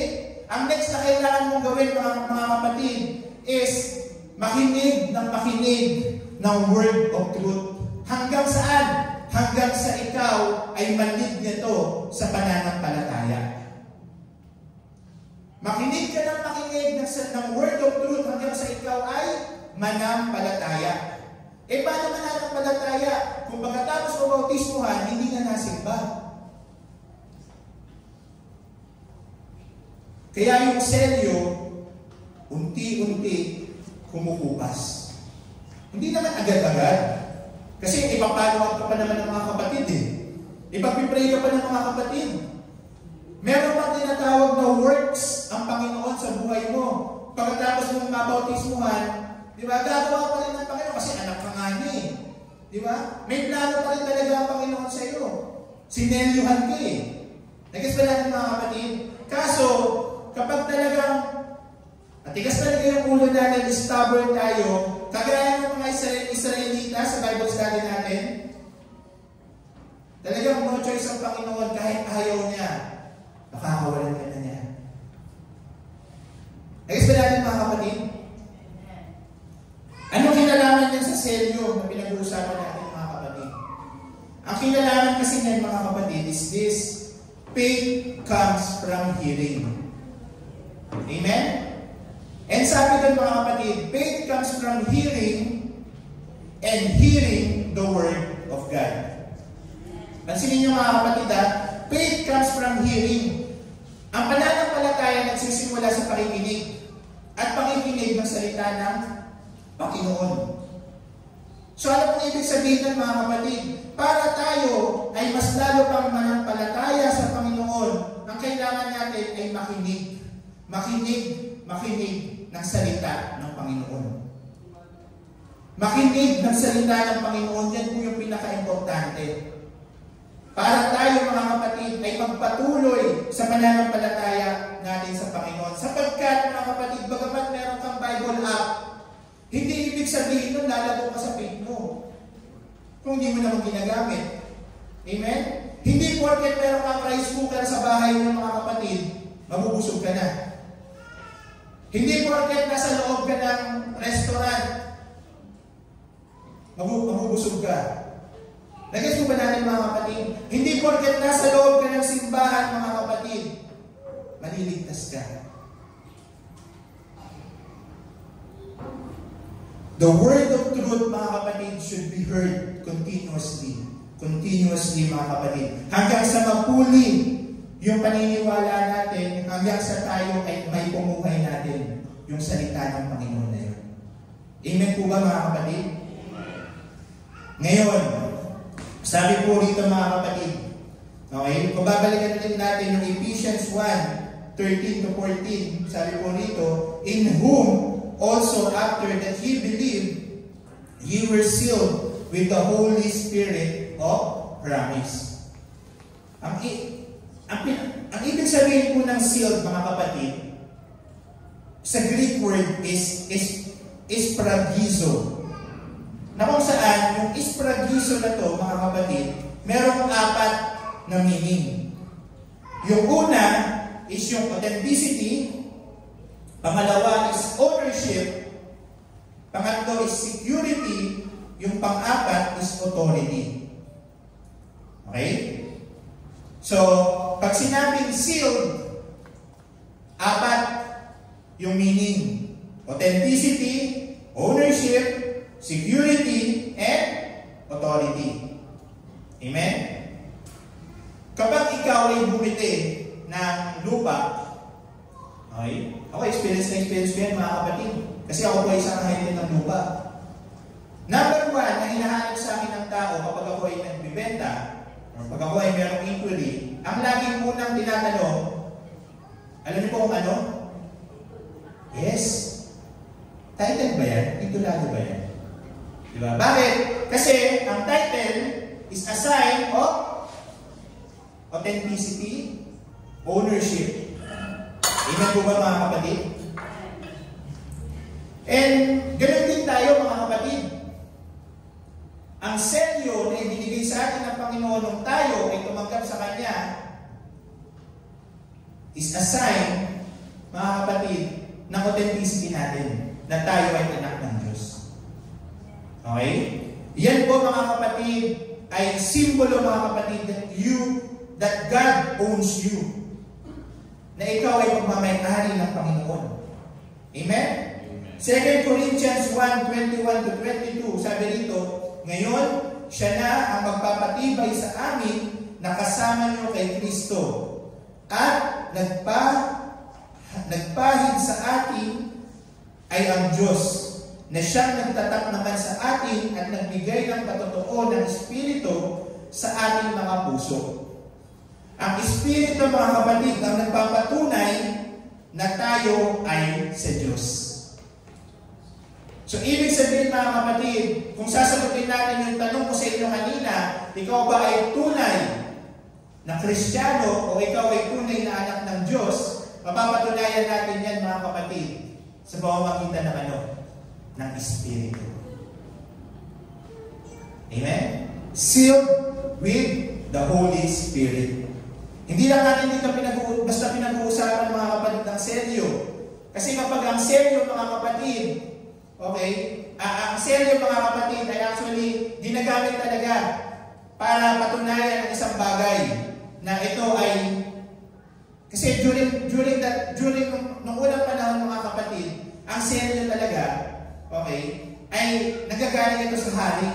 Ang next na kailangan mong gawin, mga kapatid, is makinig ng word of truth. Hanggang saan? Hanggang sa ikaw ay manig nito sa pananampalataya. Makinig ka ng word of truth hanggang sa ikaw ay manampalataya. E paano manampalataya? Kung pagkatapos mo bautismuhan, hindi na nasimba. Kaya yung selyo, unti-unti kumukupas. Hindi naman agad-agad. Kasi ipapalawag ka pa naman ng mga kapatid eh. Ipagpipray ka pa ng mga kapatid. Meron pang tinatawag na works ang Panginoon sa buhay mo. Pagkatapos mong mabautismuhan, di ba, gagawa pa rin ng Panginoon kasi anak ka nga niya eh. Di ba? May plano pa rin talaga ang Panginoon sa iyo. Sinelyuhan ka eh. Nagkis pa natin, mga kapatid. Kaso, kapag talagang matigas talaga yung ulo natin, stubborn tayo, kagaya ng mga Israelita sa Bible study natin, talagang no choice ang Panginoon kahit ayaw niya, makakawalan ka na niya. Nagkis pa natin, mga kapatid. Anong kinalaman niyan sa selyo na pinag-uusapan natin, mga kapatid? Ang kinalaman kasi niyan, mga kapatid, is this: faith comes from hearing. Amen? And sabi doon, mga kapatid, faith comes from hearing and hearing the Word of God. Pansinin niyo, mga kapatid, faith comes from hearing. Ang pananampalataya nagsisimula sa pakikinig at pakikinig ng salita ng Panginoon. So ano pong ibig sabihin ng, mga kapatid? Para tayo ay mas lalo pang manampalataya sa Panginoon, ang kailangan natin ay makinig ng salita ng Panginoon. Makinig ng salita ng Panginoon, yan po yung pinaka-importante. Para tayo, mga kapatid, ay magpatuloy sa pananampalataya natin sa Panginoon. Sapagkat, mga kapatid, bagamat meron kang Bible app, hindi ibig sabihin nun lalago ka sa faith mo kung hindi mo naman ginagamit. Amen? Hindi porket meron kang rice cooker sa bahay mo, mga kapatid, mabubusog ka na. Hindi porket nasa loob ka ng restaurant, mabubusog ka. Nagets mo ba natin, mga kapatid? Hindi porket nasa loob ka ng simbahan, mga kapatid, maliligtas ka. The word of truth, mga kapatid, should be heard continuously. Continuously, mga kapatid. Hanggang sa mapuli yung paniniwala natin, hanggang sa tayo ay may pumuhay natin yung salita ng Panginoon na yun. Amen po ba, mga kapatid? Ngayon, sabi po rito, mga kapatid, okay, pababalikan ulit natin yung Ephesians 1:13-14. Sabi po rito, in whom also after that ye believed, ye were sealed with the Holy Spirit of promise. ang ibig sabihin po ng sealed, mga kapatid, sa Greek word is ispragizo. Na kung saan, yung ispragizo na to, mga kapatid, merong 4 na meaning. Yung una is yung authenticity, pangalawa is ownership, pangatlo is security, yung pang-4 is authority. Okay? So, pag sinabing sealed, 4 yung meaning. Authenticity, ownership, security, and authority. Amen? Kapag ikaw ay bumili ng lupa, okay? Ako, experience ko yan, mga kapatid. Kasi ako po isang ahente ng lupa. Number 1, na hinahanap sa akin ng tao kapag ako ay nagbibenta, o pag ako ay merong inquiry, ang laging unang tinatanong, alam niyo po kung ano? Yes. Title ba yan? Titulado ba yan? Diba? Bakit? Kasi ang title is a sign of authenticity, ownership. Amen po ba, mga kapatid? And ganun din tayo, mga kapatid. Ang selyo na ibinigay sa atin ng Panginoon nung tayo ay tumanggap sa Kanya is a sign, mga kapatid, ng authenticity natin na tayo ay anak ng Diyos. Okay? Yan po, mga kapatid, ay simbolo, mga kapatid, that God owns you. Na ikaw ay pagmamayari ng Panginoon. Amen? 2 Corinthians 1:21-22, sabi rito, ngayon, siya na ang magpapatibay sa amin na kasama niyo kay Kristo at nagpahid sa atin ay ang Diyos na siyang nagtatak naman sa atin at nagbigay ng patotoo ng Espiritu sa ating mga puso. Ang Espiritu, mga kapatid, ang nagpapatunay na tayo ay sa Diyos. So, ibig sabihin, mga kapatid, kung sasagutin natin yung tanong ko sa inyo kanina, ikaw ba ay tunay na Kristiyano o ikaw ay tunay na anak ng Diyos, mapapatunayan natin yan, mga kapatid, sa pamamagitan ng ano? Ng Espiritu. Amen? Sealed with the Holy Spirit. Hindi lang natin dito basta pinag-uusapan, mga kapatid, ng selyo. Kasi kapag ang selyo, mga kapatid, okay, ang selyo, mga kapatid, ay actually ginagamit talaga para patunayan ang isang bagay na ito ay kasi during nung unang panahon, mga kapatid, ang selyo talaga, okay, ay nagagaling ito sa hari.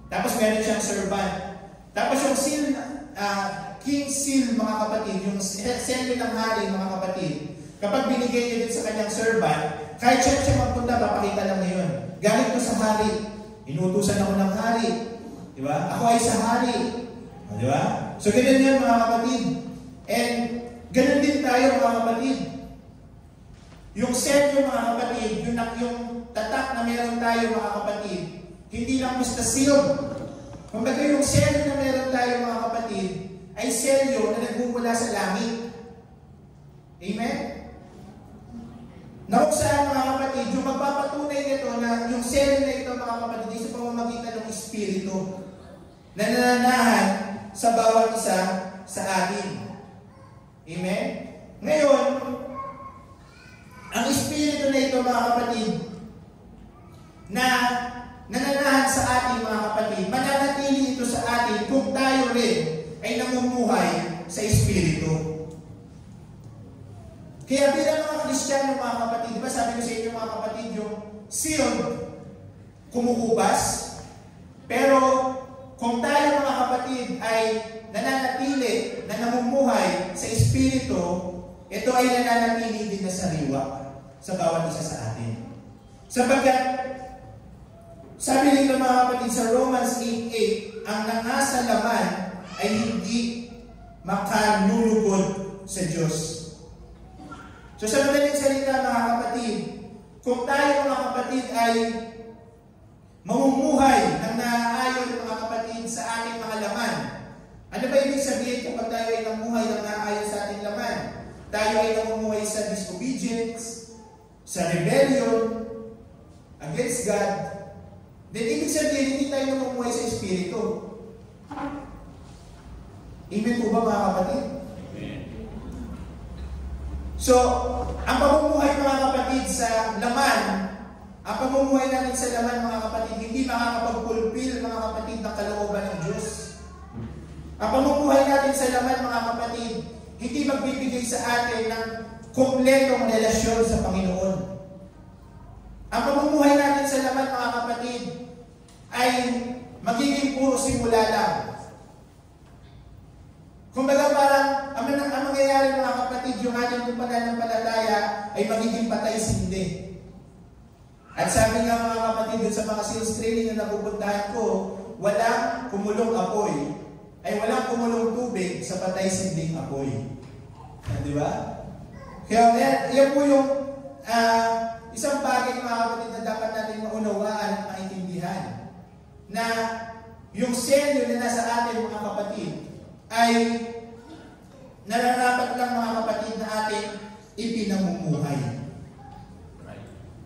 Tapos meron siyang servant. Tapos yung seal, king seal, mga kapatid, yung selyo ng hari, mga kapatid, kapag binigay niya din sa kanyang servant, kahit siya magpunta, papakita lang ngayon. Galing ko sa hari. Inutusan ako ng hari. Di ba? Ako ay sa hari. Di ba? So, ganun yan, mga kapatid. And, ganun din tayo, mga kapatid. Yung selyo, mga kapatid, yung tatak na meron tayo, mga kapatid, hindi lang basta sealed. Kumbaga, yung selyo na meron tayo, mga kapatid, ay selyo na nagmumula sa langit. Amen? Na kung saan, mga kapatid, yung magpapatunay nito na yung selyo na ito, mga kapatid, sa pamamagitan ng Espiritu na nananahan sa bawat isa sa atin. Amen? Ngayon, ang Espiritu na ito, mga kapatid, na nananahan sa atin, mga kapatid, mananatili ito sa atin kung tayo rin ay namumuhay sa Espiritu. Kaya bilang mga Kristiyano, mga kapatid, diba sabi ko sa inyo, mga kapatid, yung sealed, kumukupas, pero kung tayo, mga kapatid, ay nananatili na namumuhay sa Espiritu, ito ay nananatili din na sariwa sa bawat isa sa atin. Sapagkat, sabi nito, mga kapatid, sa Romans 8:8, ang nangasa laman ay hindi makalulugod sa Diyos. So sa madaling salita, mga kapatid, kung tayo, mga kapatid, ay mamumuhay ng naaayon, mga kapatid, sa ating mga laman, Ano ba ibig sabihin kapag tayo ay namuhay ng naayon sa ating laman? Tayo ay namumuhay sa disobedience, sa rebellion, against God. Then ibig sabihin, hindi tayo namumuhay sa Espiritu. Amen po ba mga kapatid? So, ang pamumuhay mga kapatid sa laman, ang pamumuhay natin sa laman mga kapatid, hindi makakapag-fulfill mga kapatid ng kalooban ng Diyos. Ang pamumuhay natin sa laman mga kapatid, hindi magbibigay sa atin ng kumpletong relasyon sa Panginoon. Ang pamumuhay natin sa laman mga kapatid ay magiging puro simula lang. Kumbaga parang ang mangyayari mga kapatid, yung ating pananampalataya ay magiging patay-sindi. At sabi nga mga kapatid, dun sa mga sales training na napupuntahan ko, walang kumulong apoy, ay walang kumulong tubig sa patay-sinding apoy. Di ba? Kaya yan po yung isang bagay mga kapatid na dapat natin maunawaan at maintindihan. Na yung selyo na nasa atin mga kapatid, ay nararapat lang mga kapatid na ating ipinamumuhay.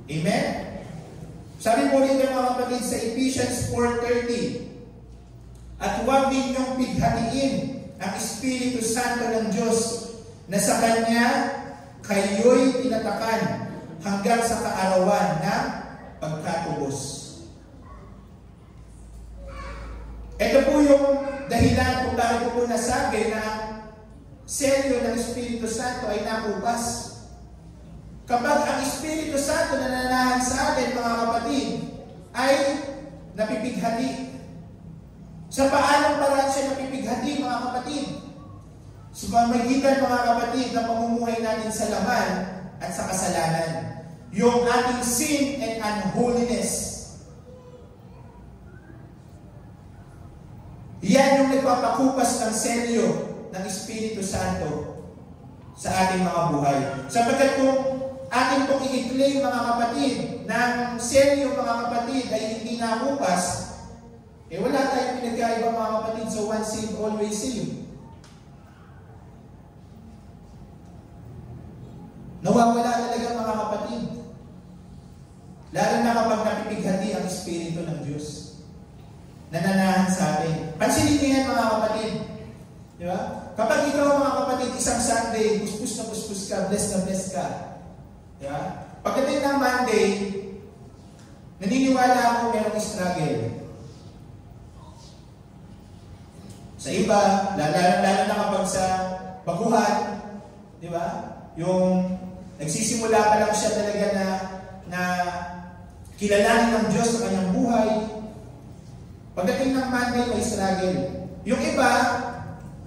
Amen? Sabi po rin mga kapatid sa Ephesians 4:30, at huwag ninyong pighatiin ang Espiritu Santo ng Diyos na sa Kanya kayo'y tinatakan hanggang sa kaarawan ng pagkatubos. Ito po yung dahilan kung bakit po nasabi na ang selyo ng Espiritu Santo ay nakupas. Kapag ang Espiritu Santo na nananahan sa atin, mga kapatid, ay napipighati. Sa paanong paraan siya napipighati, mga kapatid? Sa pamamagitan, mga kapatid, na pamumuhay natin sa laman at sa kasalanan. Yung ating sin and unholiness. Yan yung nagpapakupas ng selyo ng Espiritu Santo sa ating mga buhay. Sapagkat kung ating pong i-claim mga kapatid ng selyo mga kapatid ay hindi nakupas, wala tayong pinagkaiba mga kapatid sa once saved, always saved. Nawawala talaga mga kapatid. Lalo na kapag napipighati ang Espiritu ng Diyos. Nananahan sa atin. Pansinin niyo yan mga kapatid. Di ba? Kapag ikaw mga kapatid, isang Sunday, puspus ka, bless ka. Di ba? Pagdating ng Monday, naniniwala ako merong struggle. Sa iba, lalo na kapag sa baguhan, di ba? Yung nagsisimula pa lang siya talaga na kilalanin ng Diyos sa kanyang buhay. Pagdating ng Monday, may struggle. Yung iba,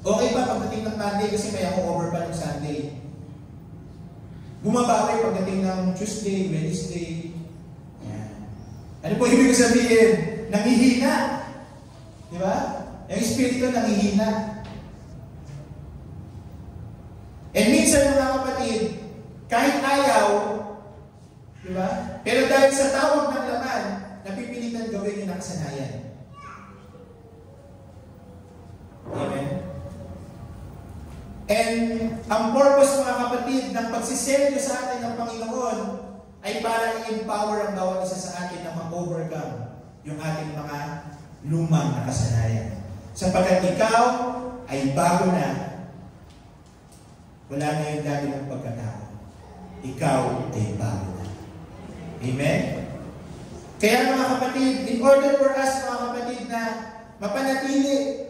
okay pa pagdating ng Monday kasi may over pa ng Sunday. Bumabawi pagdating ng Tuesday, Wednesday. Yan. Ano po ibig sabihin? Nangihina. Di ba? Yung Espiritu nangihina. And minsan mga kapatid, kahit ayaw, di ba? Pero dahil sa tawag ng laman, napipilitan gawin yung nakasanayan. Amen? And ang purpose mga kapatid ng pagsiselyo sa atin ng Panginoon ay para i-empower ang bawat isa sa atin na ma-overcome yung ating mga lumang nakasanayan. Sapagkat ikaw ay bago na. Wala na yung dati ng pagkatao. Ikaw ay bago na. Amen? Kaya mga kapatid, in order for us mga kapatid na mapanatili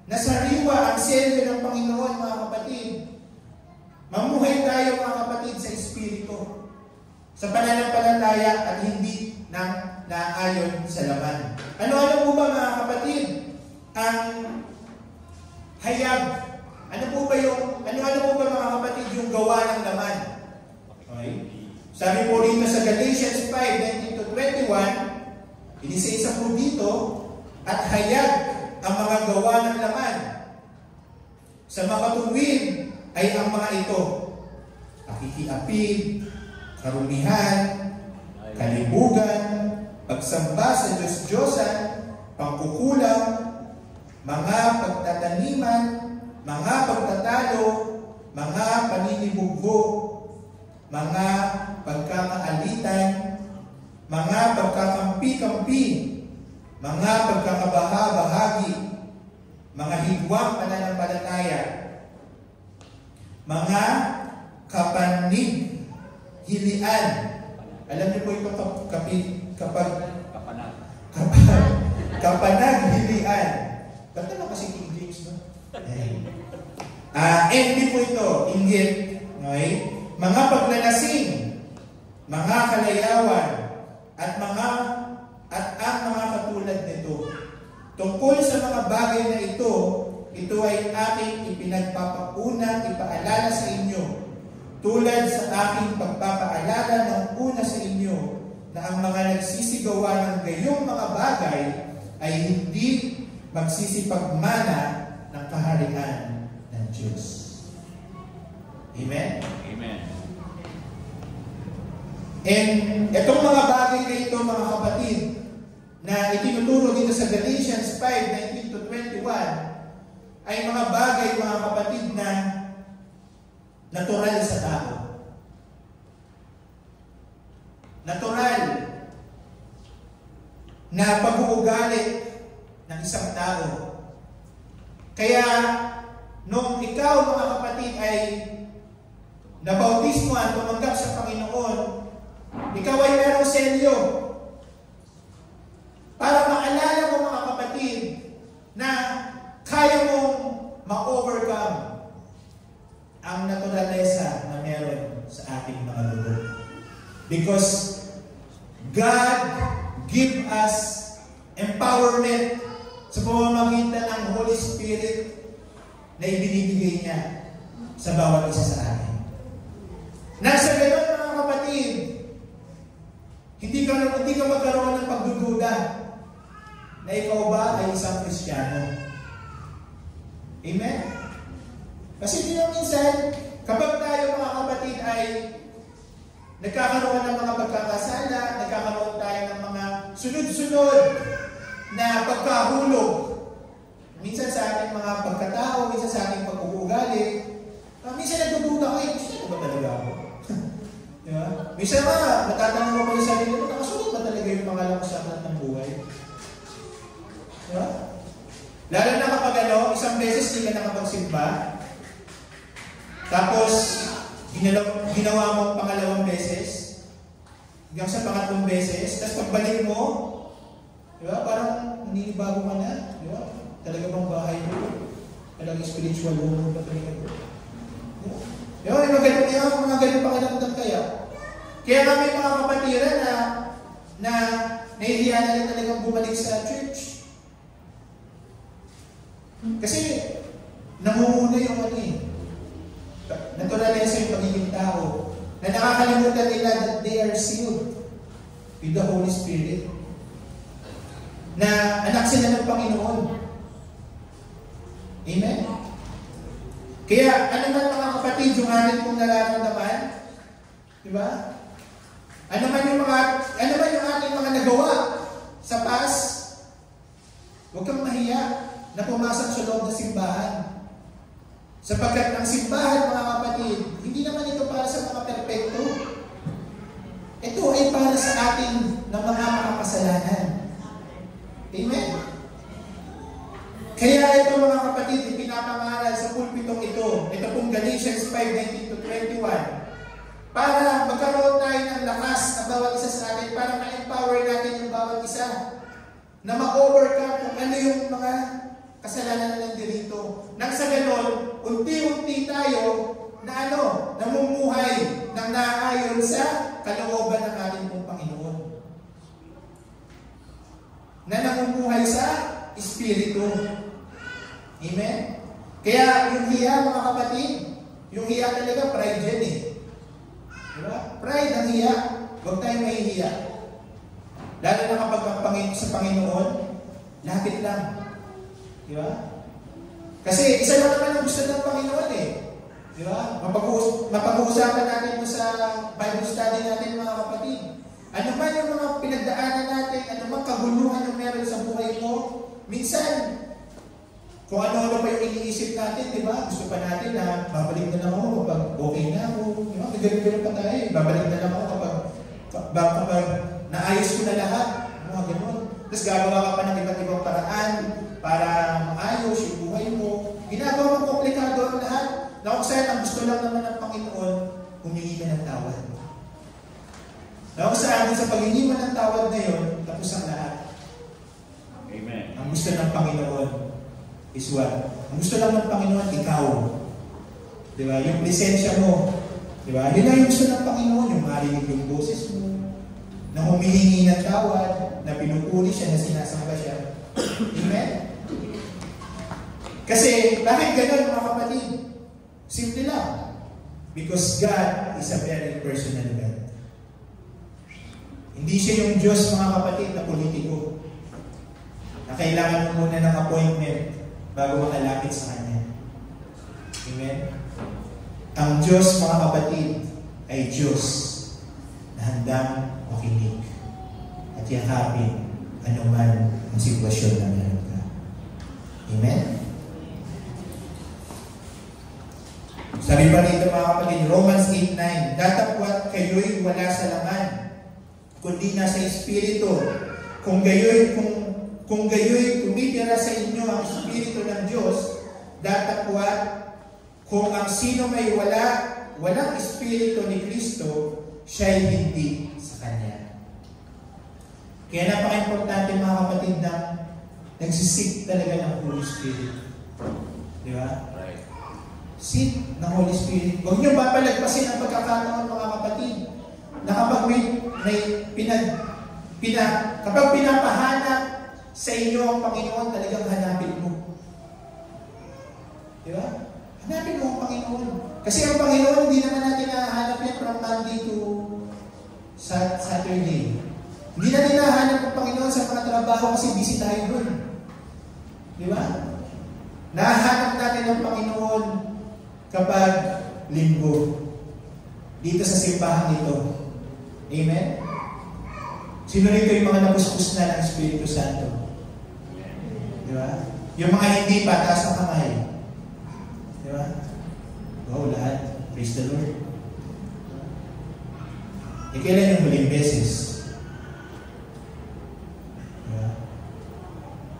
na sariwa ang selyo ng Panginoon mga kapatid, mamuhay tayo mga kapatid sa Espiritu, sa pananampalataya at hindi ng naayon sa laman. Ano po ba mga kapatid? Ang hayag. Ano po ba mga kapatid yung gawa ng laman? Okay. Sabi po rin sa Galatians 5:19-21, inisisa po dito, at hayag ang mga gawa ng laman. Sa makatuwid ay ang mga ito: pakikiapid, karumihan, kalibugan, pagsamba sa Diyos-Diyosan, pangkukulang, mga pagtataniman, mga pagtatalo, mga paninibugho, mga pagkakaalitan, mga pagkakampi-kampi, mga pagkakabaha-bahagi, mga higwang pananampalataya, mga kapanghilian. Alam niyo po ito kapanaghilian. Ba't naman kasi King James, no? Hindi po ito, inggit. Okay? Mga paglalasing, mga kalayawan, at ang mga katulad nito. Tungkol sa mga bagay na ito ay aking ipinagpapaunang ipaalala sa inyo, tulad sa aking pagpapaalala ng una sa inyo, na ang mga nagsisigawa ng gayong mga bagay ay hindi magsisipagmana ng kaharian ng Diyos. Amen? Amen. And itong mga bagay na ito, mga kapatid, na itinuturo dito sa Galatians 5:19-21, ay mga bagay, mga kapatid, na natural sa tao. Natural na pag-uugali ng isang tao. Kaya, nung ikaw, mga kapatid, ay nabautismo at tumanggap sa Panginoon, ikaw ay merong selyo para maalala mo, mga kapatid, na kaya mong ma-overcome ang naturalesa na meron sa ating mga loob. Because God give us empowerment sa pamamagitan ng Holy Spirit na ibinibigay niya sa bawat isa sa atin. Nasa gayon, mga kapatid, hindi ka magkaroon ng pagdududa na ikaw ba ay isang Kristiyano. Amen? Kasi di lang minsan, kapag tayo, mga kapatid, ay nagkakaroon ng mga pagkakasala, nagkakaroon tayo ng mga sunod-sunod na pagkahulog. Minsan sa ating mga pagkatao, minsan sa ating pag-uugali, minsan nagdududa kayo, Kristiyano ba talaga ako? Diba? Minsan matatanong mo pa yung sarili mo, nakasunod ba talaga yung pangalan ko sa aklat ng buhay? Diba? Lalo na kapag isang beses hindi ka nakapagsimba, tapos ginawa mo ang pangalawang beses, hanggang sa pangatlong beses, tapos pagbalik mo, diba? Parang ninibago ka na, diba? Talaga bang bahay mo? Talagang spiritual home ba talaga ito? Diba? Mga ganun pakiramdam kaya. Kaya nga may mga kapatiran na nahihiya na rin talagang bumalik sa church. Kasi namumuna yung naturalesa yung pagiging tao, na nakakalimutan nila that they are sealed with the Holy Spirit, na anak sila ng Panginoon. Amen? Kaya ano man, mga kapatid, yung atin kong nararamdaman, di ba? Ano man yung ating mga nagawa sa past, huwag kang mahiya na pumasok sa loob ng simbahan. Sapagkat ang simbahan, mga kapatid, hindi naman ito para sa mga perpekto. Ito ay para sa ating na mga makakasalanan. Amen? Kaya ito, mga kapatid, ipinapangaral sa pulpitong ito. Ito pong Galatians 5:19-21. Para magkaroon tayo ng lakas na bawat isa sa atin, para ma-empower natin yung bawat isa na ma-overcome kung ano yung mga kasalanan na nandito. Nang sa ganon, unti-unti tayo na namumuhay ng naayon sa kalooban ng ating pong Panginoon. Na namumuhay sa Espiritu. Amen? Kaya yung hiya, mga kapatid, yung hiya talaga, pride yan eh. Diba? Pride ang hiya. Huwag tayong mahihiya. Lalo na kapag sa Panginoon, lapit lang. Diba? Kasi isa lang naman ang gusto ng Panginoon eh. Diba? Mapag-uusapan natin mo sa Bible study natin, mga kapatid. Ano man yung mga pinagdaanan natin, ano man kaguluhan yung meron sa buhay mo, minsan, Kung ano-ano pa yung iniisip natin, di ba? Gusto pa natin na babalik na lang ako kapag okay na ako. Di ba? Ganun pa tayo. Babalik na lang ako kapag naayos ko na lahat. Mga ganun. Tapos gagawa ka pa ng iba't ibang paraan para maayos yung buhay mo. Ginagawa mo komplikado ang lahat. Na kung saan ang gusto lang naman ng Panginoon, humingi ka ng tawad. Na kung saan sa paghingi mo ng tawad na yun, tapos ang lahat. Amen. Ang gusto ng Panginoon is what? Ang gusto lang ng Panginoon, ikaw. Diba? Yung lisensya mo. Diba? Yun lang yung gusto ng Panginoon, yung marinig yung boses mo, na humihingi ng tawad, na pinupuri siya, na sinasamba siya. Amen? Kasi, bakit ganun mga kapatid? Simple lang. Because God is a very personal God. Hindi siya yung Diyos mga kapatid na politiko, na kailangan mo muna ng appointment bago makalapit sa Kanya. Amen? Ang Diyos, mga kapatid, ay Diyos na handang makinig at yakapin anuman ang sitwasyon na meron ka. Amen? Sabi pa rito mga kapatid, Romans 8:9, datapwat kayo'y wala sa laman, kundi nasa Espiritu. Kung gayo'y tumitira sa inyo ang Espiritu ng Diyos, datapwat kung ang sino may walang Espiritu ni Kristo, siya'y hindi sa Kanya. Kaya napaka-importante mga kapatid na nagsisik talaga ng Holy Spirit. Di ba? Right. Seek ng Holy Spirit. Huwag niyo papalagpasin ang pagkakataon mga kapatid na kapag kapag pinapahanap sa inyo ang Panginoon, talagang hanapin mo. Di ba? Hanapin mo ang Panginoon. Kasi ang Panginoon, hindi naman natin nahanap yan from Monday to Saturday. Hindi natin nahanap ang Panginoon sa mga trabaho kasi busy tayo dun. Di ba? Nahanap natin ang Panginoon kapag linggo. Dito sa simbahan ito. Amen? Sino rito yung mga napuskus na ng Espiritu Santo? Di ba? Yung mga hindi pa, taas ang kamay. Di ba? Wow, lahat. Praise the Lord. Kailan yung huling beses? Di ba?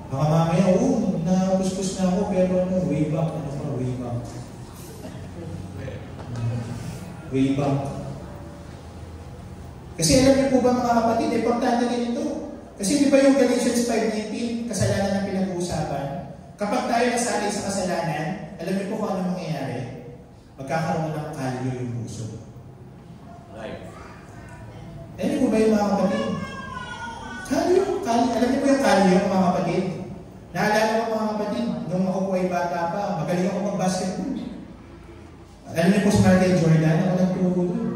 Baka mamaya, napuskus na ako, pero way back. Way back. Kasi alam niyo po ba mga kapatid, importante din ito. Kasi di ba yung Galatians 5:19, kasalanan ang pinag-uusapan? Kapag tayo nasanay sa kasalanan, alam niyo po kung ano mangyayari? Magkakaroon ng kalyo yung puso. Right. Alam niyo po ba yung mga kapatid? Kalyo. Alam niyo po yung kalyo mga kapatid? Naalala ko mga kapatid, nung ako po ay bata pa, magaling ako mag-basketball. Alam niyo po si Michael Jordan, ako nagturo doon.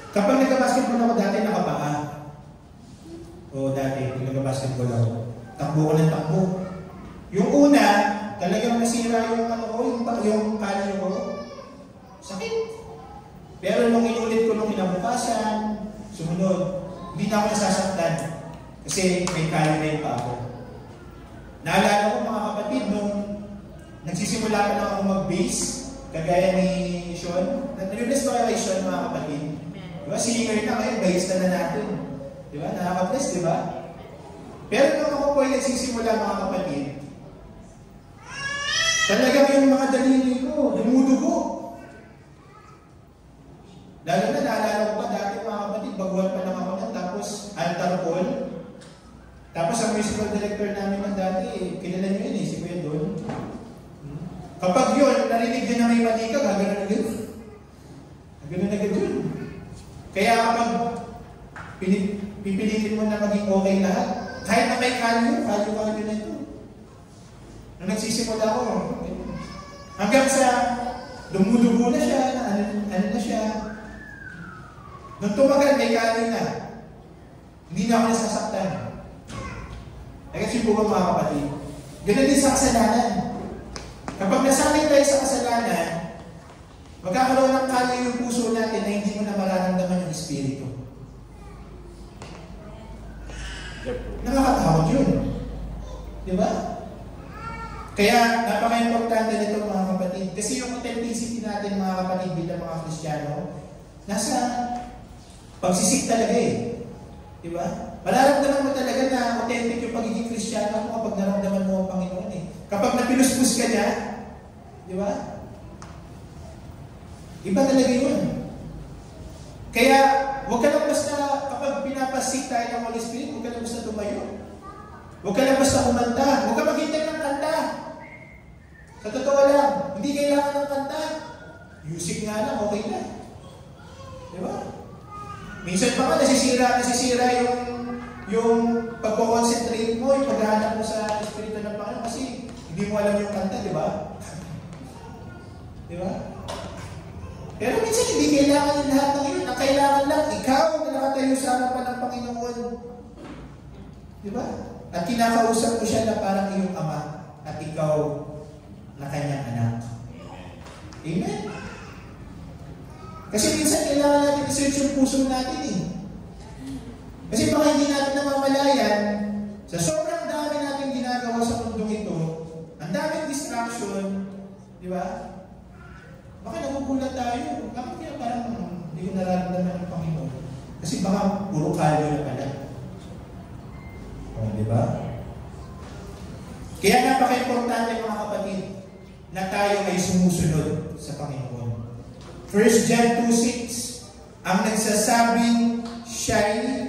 Kapag nagka-basketball ako dati, nakapaka. Dati, kung nagka-basketball ako, takbo ko ng takbo. Yung una, talagang nasira yung kalyo ko. Sakit. Pero nung inulit ko nung kinabukasan, sumunod, hindi na ako nasasaktan. Kasi may kalyo na yung pa ako. Naalala ko mga kapatid, nung nagsisimula pa lang ako mag-base, kagaya ni Sean. Nag-bless ko kay Sean mga kapatid. Diba? Singer na ngayon, bayis na natin. Diba? Nakaka-bless, diba? Pero nung ako po ay nagsisimula mga kapatid, talagang yung mga daliri ko, dumudugo. Lalo na, naalala ko pa dati mga kapatid, baguhan pa lang ako nun, tapos altar call. Tapos ang musical director namin ng dati, kilala nyo yun si Kuya Don. Kapag yun, narinig nyo na may mali ka, gagano'n agad. Gagano'n agad yun. Kaya kapag pipilitin mo na maging okay lahat, kahit na may kalyo na ito. Nung nagsisimula ako, hanggang sa dumudugo na siya, ano na siya. Nung tumagal, may kalyo na. Hindi na ako nasasaktan. Kasi po ba mga kapatid, gano'n din sa kasalanan. Kapag nasanay tayo sa kasalanan, magkakaroon ng kalyo yung puso natin na hindi mo na mararamdaman yung Espiritu. Nakakatakot yun. Di ba? Kaya napaka-importante nito mga kapatid. Kasi yung authenticity natin mga kapatid bilang mga Kristiyano, nasa pagsisik talaga eh. Diba? Mararamdaman mo talaga na authentic yung pagiging Kristiyano mo kapag naramdaman mo ang Panginoon eh. Kapag napinuspus ka niya, diba? Iba talaga yun. Kaya, huwag ka lang basta, kapag pinapasik tayo ng Holy Spirit, huwag ka lang basta tumayo. Huwag ka lang basta kumanta. Huwag ka maghintay ng kanta. Sa totoo lang, hindi kailangan ng kanta. Music nga lang, okay na. Diba? Minsan pa nga, nasisira yung pagko-concentrate mo, yung paghahanap mo sa Espiritu ng Panginoon kasi hindi mo alam yung kanta, di ba? Di ba? Pero minsan hindi kailangan yung lahat ng yun. Ang kailangan lang, ikaw na nakatayo sa harapan ng Panginoon. Di ba? At kinakausap mo siya na parang iyong ama at ikaw na kanyang anak. Amen? Kasi minsan kailangan natin i-search yung puso natin eh. Kasi baka hindi natin namamalayan, sa sobrang dami natin ginagawa sa mundong ito, ang daming distraction, di ba? Baka nagugulat tayo. Bakit kaya parang hindi ko nararamdaman ng Panginoon? Kasi baka puro kalyo na pala. O, di ba? Kaya napaka-importante mga kapatid na tayo ay sumusunod sa Panginoon. 1 John 2:6, ang nagsasabing siya'y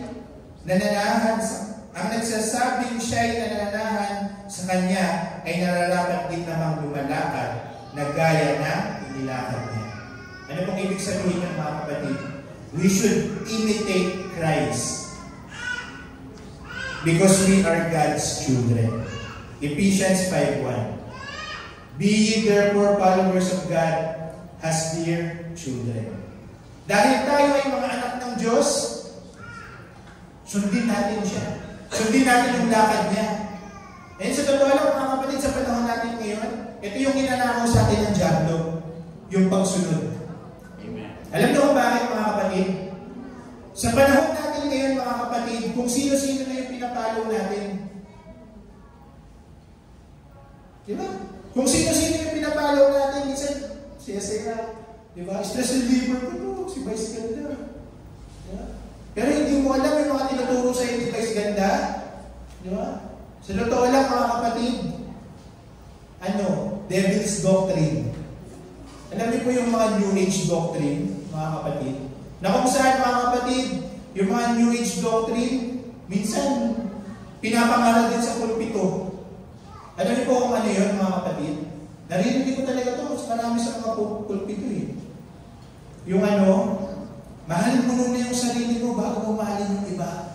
nananahan sa Kanya ay nararapat din namang lumalakad na gaya ng inilakad niya. Ano pong ibig sabihin ng mga kapatid? We should imitate Christ because we are God's children. Ephesians 5:1. Be ye therefore followers of God as dear children. Dahil tayo ay mga anak ng Diyos, sundin natin siya. Sundin natin yung lakad niya. And sa totoo lang, mga kapatid, sa panahon natin ngayon, ito yung ginanakaw sa atin ng diablo, yung pagsunod. Amen. Alam niyo kung bakit, mga kapatid? Sa panahon natin ngayon, mga kapatid, kung sino-sino na yung pinapalo natin. Diba? Kung sino-sino yung pinapalo natin, minsan, siya, diba? Stress reliever ko to, si Vice Ganda. Diba? Pero hindi mo alam yung mga tinuturo sa hindi Vice Ganda. Diba? Sa totoo lang mga kapatid, Devil's Doctrine. Alam niyo po yung mga New Age Doctrine, mga kapatid? Na kung saan mga kapatid, yung mga New Age Doctrine, minsan, pinapangaral din sa pulpito. Alam niyo po kung ano yun, mga kapatid? Narinig ko talaga ito, mas marami sa mga pulpito eh. Yung mahalin mo muna yung sarili mo bago mo mahalin yung iba.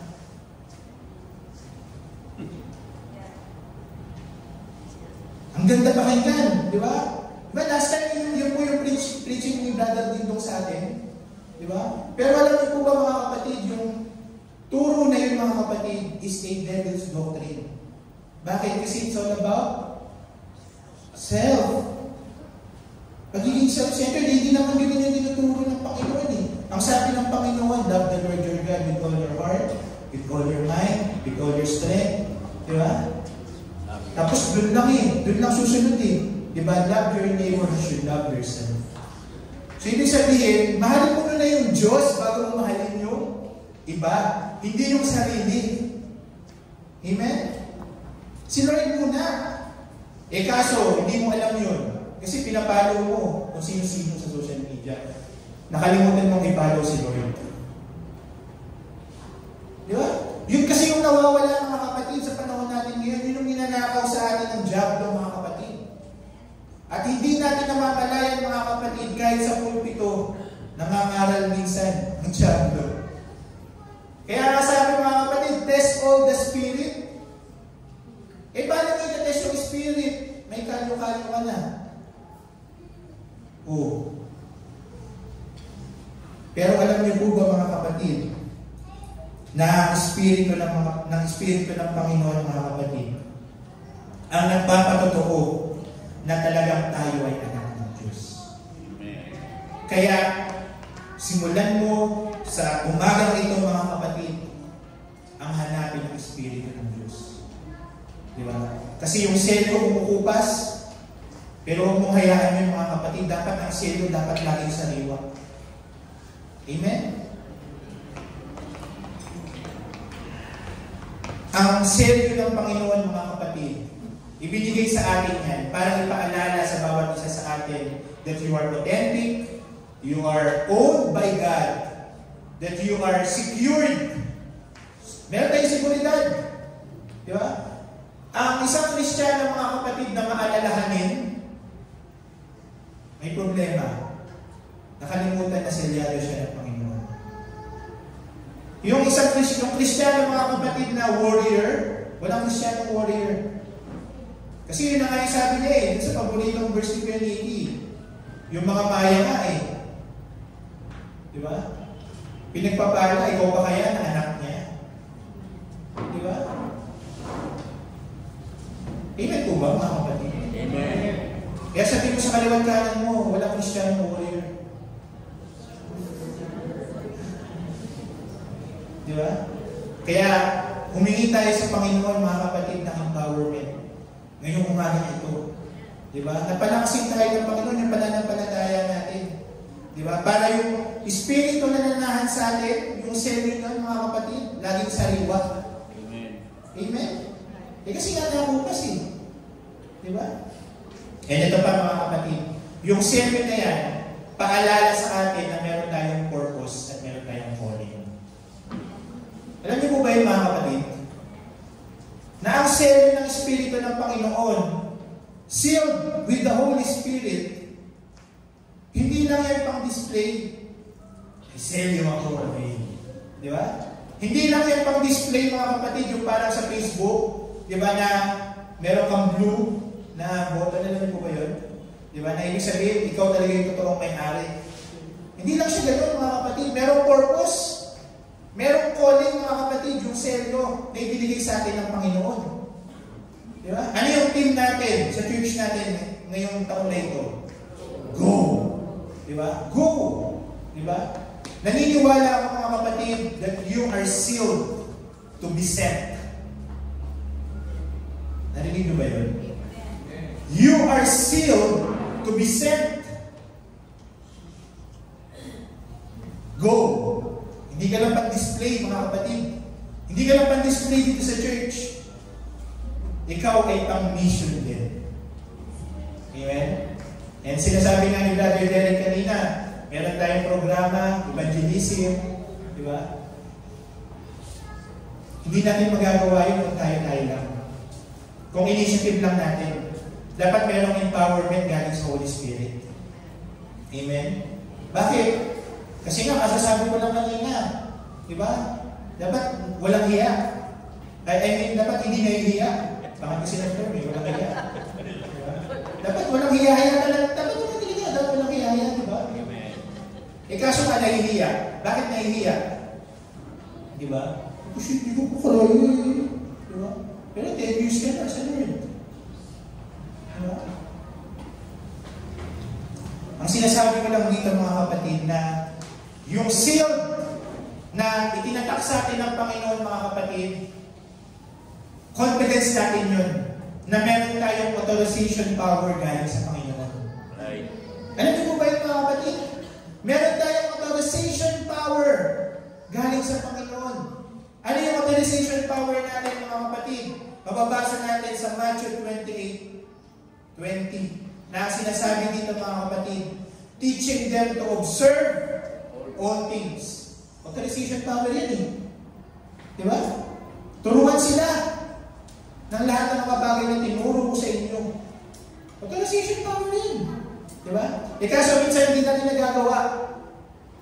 Ang ganda pakinggan, di ba? Diba, last time yung po yung preaching ni Brother Dindong sa atin. Di ba? Pero alam niyo po ba mga kapatid, yung turo na yun mga kapatid is a devil's doctrine. Bakit? Kasi it's all about self. Pagiging self-centered, hindi naman yun yung tinuturo ng Panginoon eh. Ang sabi ng Panginoon, love the Lord your God with all your heart, with all your mind, with all your strength. Di ba? Tapos doon lang susunod eh. Di ba? Love your neighbor, you should love yourself. So ibig sabihin, mahalin mo na yung Diyos bago mo mahalin yung iba. Hindi yung sarili. Amen? Si Lord muna. Kaso, hindi mo alam yun. Kasi pinapalo mo kung sino-sino sa social media. Nakalimutan mong i-follow si Lord. Di ba? Yun kasi yung nawawala mga kapatid sa panahon natin ngayon. Yun yung ninanakaw sa atin ng diablo mga kapatid. At hindi natin namamalayan mga kapatid kahit sa pulpito nangangaral minsan ng diablo. Kaya nga sabi mga kapatid, test all the spirit. Paano mo i-test yung spirit? May kalyo-kalyo ka na. Pero alam niyo po ba mga kapatid, na ang espiritu ng Panginoon mga kapatid, ang nagpapatotoo na talagang tayo ay anak ng Diyos. Kaya, simulan mo sa umagang ito mga kapatid, ang hanapin ng espiritu ng Diyos. Di ba? Kasi yung selyo kumukupas, pero huwag mong hayaan yun mga kapatid. Dapat ang selyo dapat laging sariwa. Amen? Ang selyo ng Panginoon mga kapatid, ibinigay sa atin yan para ipaalala sa bawat isa sa atin that you are authentic, you are owned by God, that you are secured. Meron tayong seguridad. Di ba? Ang isang Kristiyano mga kapatid na maalalahanin, may problema. Nakalimutan na selyado siya ng Panginoon. Yung isang Kristiyano mga kapatid na warrior, walang Kristiyano warrior. Kasi yun na nga yung sabi niya sa paboritong verse ni Kuyaniki. Yung mga maya nga Di ba? Pinagpapala, ikaw pa kaya na anak niya? Di ba? Amen po ba mga kapatid? Amen. Kaya sabihin mo sa kaliwat kanan mo, walang Kristiyano warrior. Di ba? Kaya humingi tayo sa Panginoon mga kapatid ng empowerment. Ngayong umaga ito. Di ba? Napalakasin tayo ng Panginoon yung pananampalataya natin. Di ba? Para yung Espiritu na nanahan sa atin, yung selyo nun mga kapatid, laging sariwa. Amen. Amen? Kasi nga nakupas Di ba? And ito pa mga kapatid, yung selyo na yan, paalala sa atin na meron tayong purpose at meron tayong calling. Alam niyo po ba yung mga kapatid? Na ang selyo ng Espiritu ng Panginoon, sealed with the Holy Spirit, hindi lang yan pang display. Ay, selyo ako. Di ba? Hindi lang yan pang display mga kapatid, yung parang sa Facebook, di ba na meron kang blue na button, alam niyo po ba yun? Di ba? Na ibig sabihin, ikaw talaga yung totoong may-ari. Hindi lang siya gano'n mga kapatid, merong purpose. Merong calling mga kapatid, yung selyo na ibinigay sa atin ng Panginoon. Di ba? Ano yung team natin sa church natin ngayong taon na ito? Go! Di ba? Go! Di ba? Naniniwala ako mga kapatid that you are sealed to be sent. Narinig nyo ba yun? You are sealed to be sent. Go! Hindi ka lang pang-display, mga kapatid. Hindi ka lang pang-display dito sa church. Ikaw ay pang-mission din. Amen? And sinasabi nga ni Brother Derek kanina, meron tayong programa, evangelism, di ba? Hindi natin magagawa yun kung tayo-tayo lang. Kung initiative lang natin. Dapat merong empowerment galing sa Holy Spirit. Amen? Bakit? Kasi nga, kasasabi ko lang kanina, di ba? Dapat walang hiya. I mean, dapat hindi nahihiya. Bakit kasi na-term walang hiya. Diba? Dapat walang hiya-hiya ka lang. Dapat walang hiya. Dapat walang hiya-hiya, di ba? Kaso nga nahihiya. Bakit nahihiya? Di ba? Kasi hindi ko po kalayo di ba? Pero 10 years ka na sa Lord. Di ba? Ang sinasabi ko lang dito mga kapatid na yung sealed na itinatak sa atin ng Panginoon mga kapatid, confidence natin yun na meron tayong authorization power galing sa Panginoon. Right. Alam niyo po ba yun mga kapatid? Meron tayong authorization power galing sa Panginoon. Ano yung authorization power natin mga kapatid? Mababasa natin sa Matthew 28:20 na sinasabi dito mga kapatid, teaching them to observe all things. Authorization power yan Di ba? Turuan sila ng lahat ng mga bagay na tinuro ko sa inyo. Authorization power yan. Di ba? Kaso minsan hindi natin nagagawa.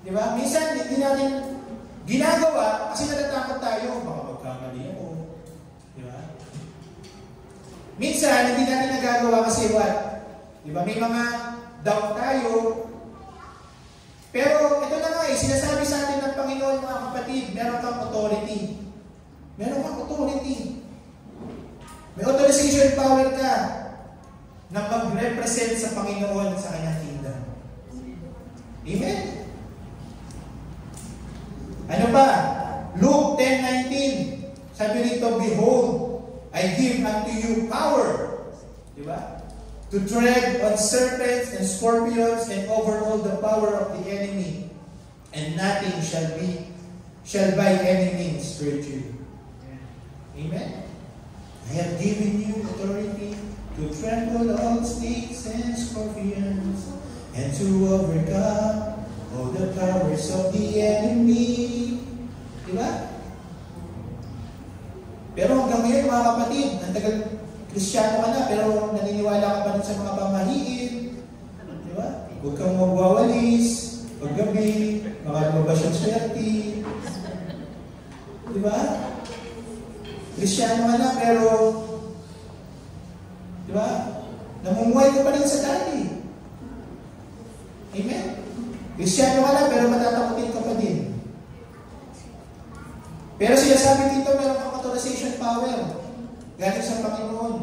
Di ba? Minsan hindi natin ginagawa kasi natatakot tayo. Baka magkamali ako. Di ba? Minsan hindi natin nagagawa kasi what? Di ba? May mga doubt tayo. Pero ito na nga sinasabi sa atin ng Panginoon mga kapatid, meron kang authority. Meron kang authority. May authorization power ka na mag-represent sa Panginoon sa kanyang kingdom. Amen? Ano pa? Luke 10:19. Sabi rito, behold, I I give unto you power. Diba? To tread on serpents and scorpions and over all the power of the enemy. And nothing shall by any means hurt you. Amen? I have given you authority to trample all snakes and scorpions and to overcome all the powers of the enemy. Diba? Pero hanggang ngayon mga kapatid, ang tagal Kristyano ka na, pero naniniwala ka pa rin sa mga pamahiin. Diba? Huwag kang magwawalis, paggabi, mga lumabas yung swerte. Diba? Kristyano ka na, pero diba? Namumuhay ka pa rin sa dati. Amen? Kristyano ka na, pero matatakutin ka pa din. Pero sinasabi dito, meron kang authorization power. Galing sa Panginoon.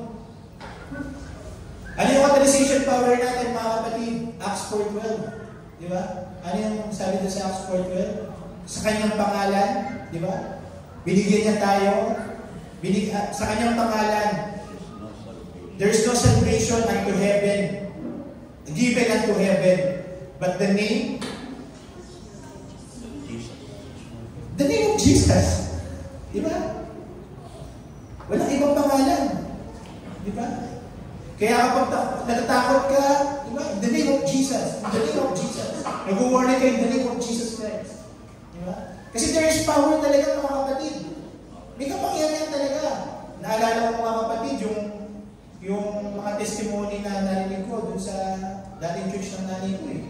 Ano yung authorization power natin, mga kapatid? Acts 4:12. Di ba? Ano yung sabi doon sa Acts 4:12? Sa kanyang pangalan, di ba? Binigyan niya tayo. Sa kanyang pangalan, there is no salvation unto heaven, given unto heaven, but the name of Jesus. Di ba? Walang ibang pangalan. Di ba? Kaya kapag natatakot ka, di ba? In the name of Jesus. In the name of Jesus. Nag-warning ka in the name of Jesus Christ. Di ba? Kasi there is power talaga mga kapatid. May kapangyarihan talaga. Naalala ko mga kapatid, yung mga testimony na narinig ko dun sa dating church ng nanay ko eh.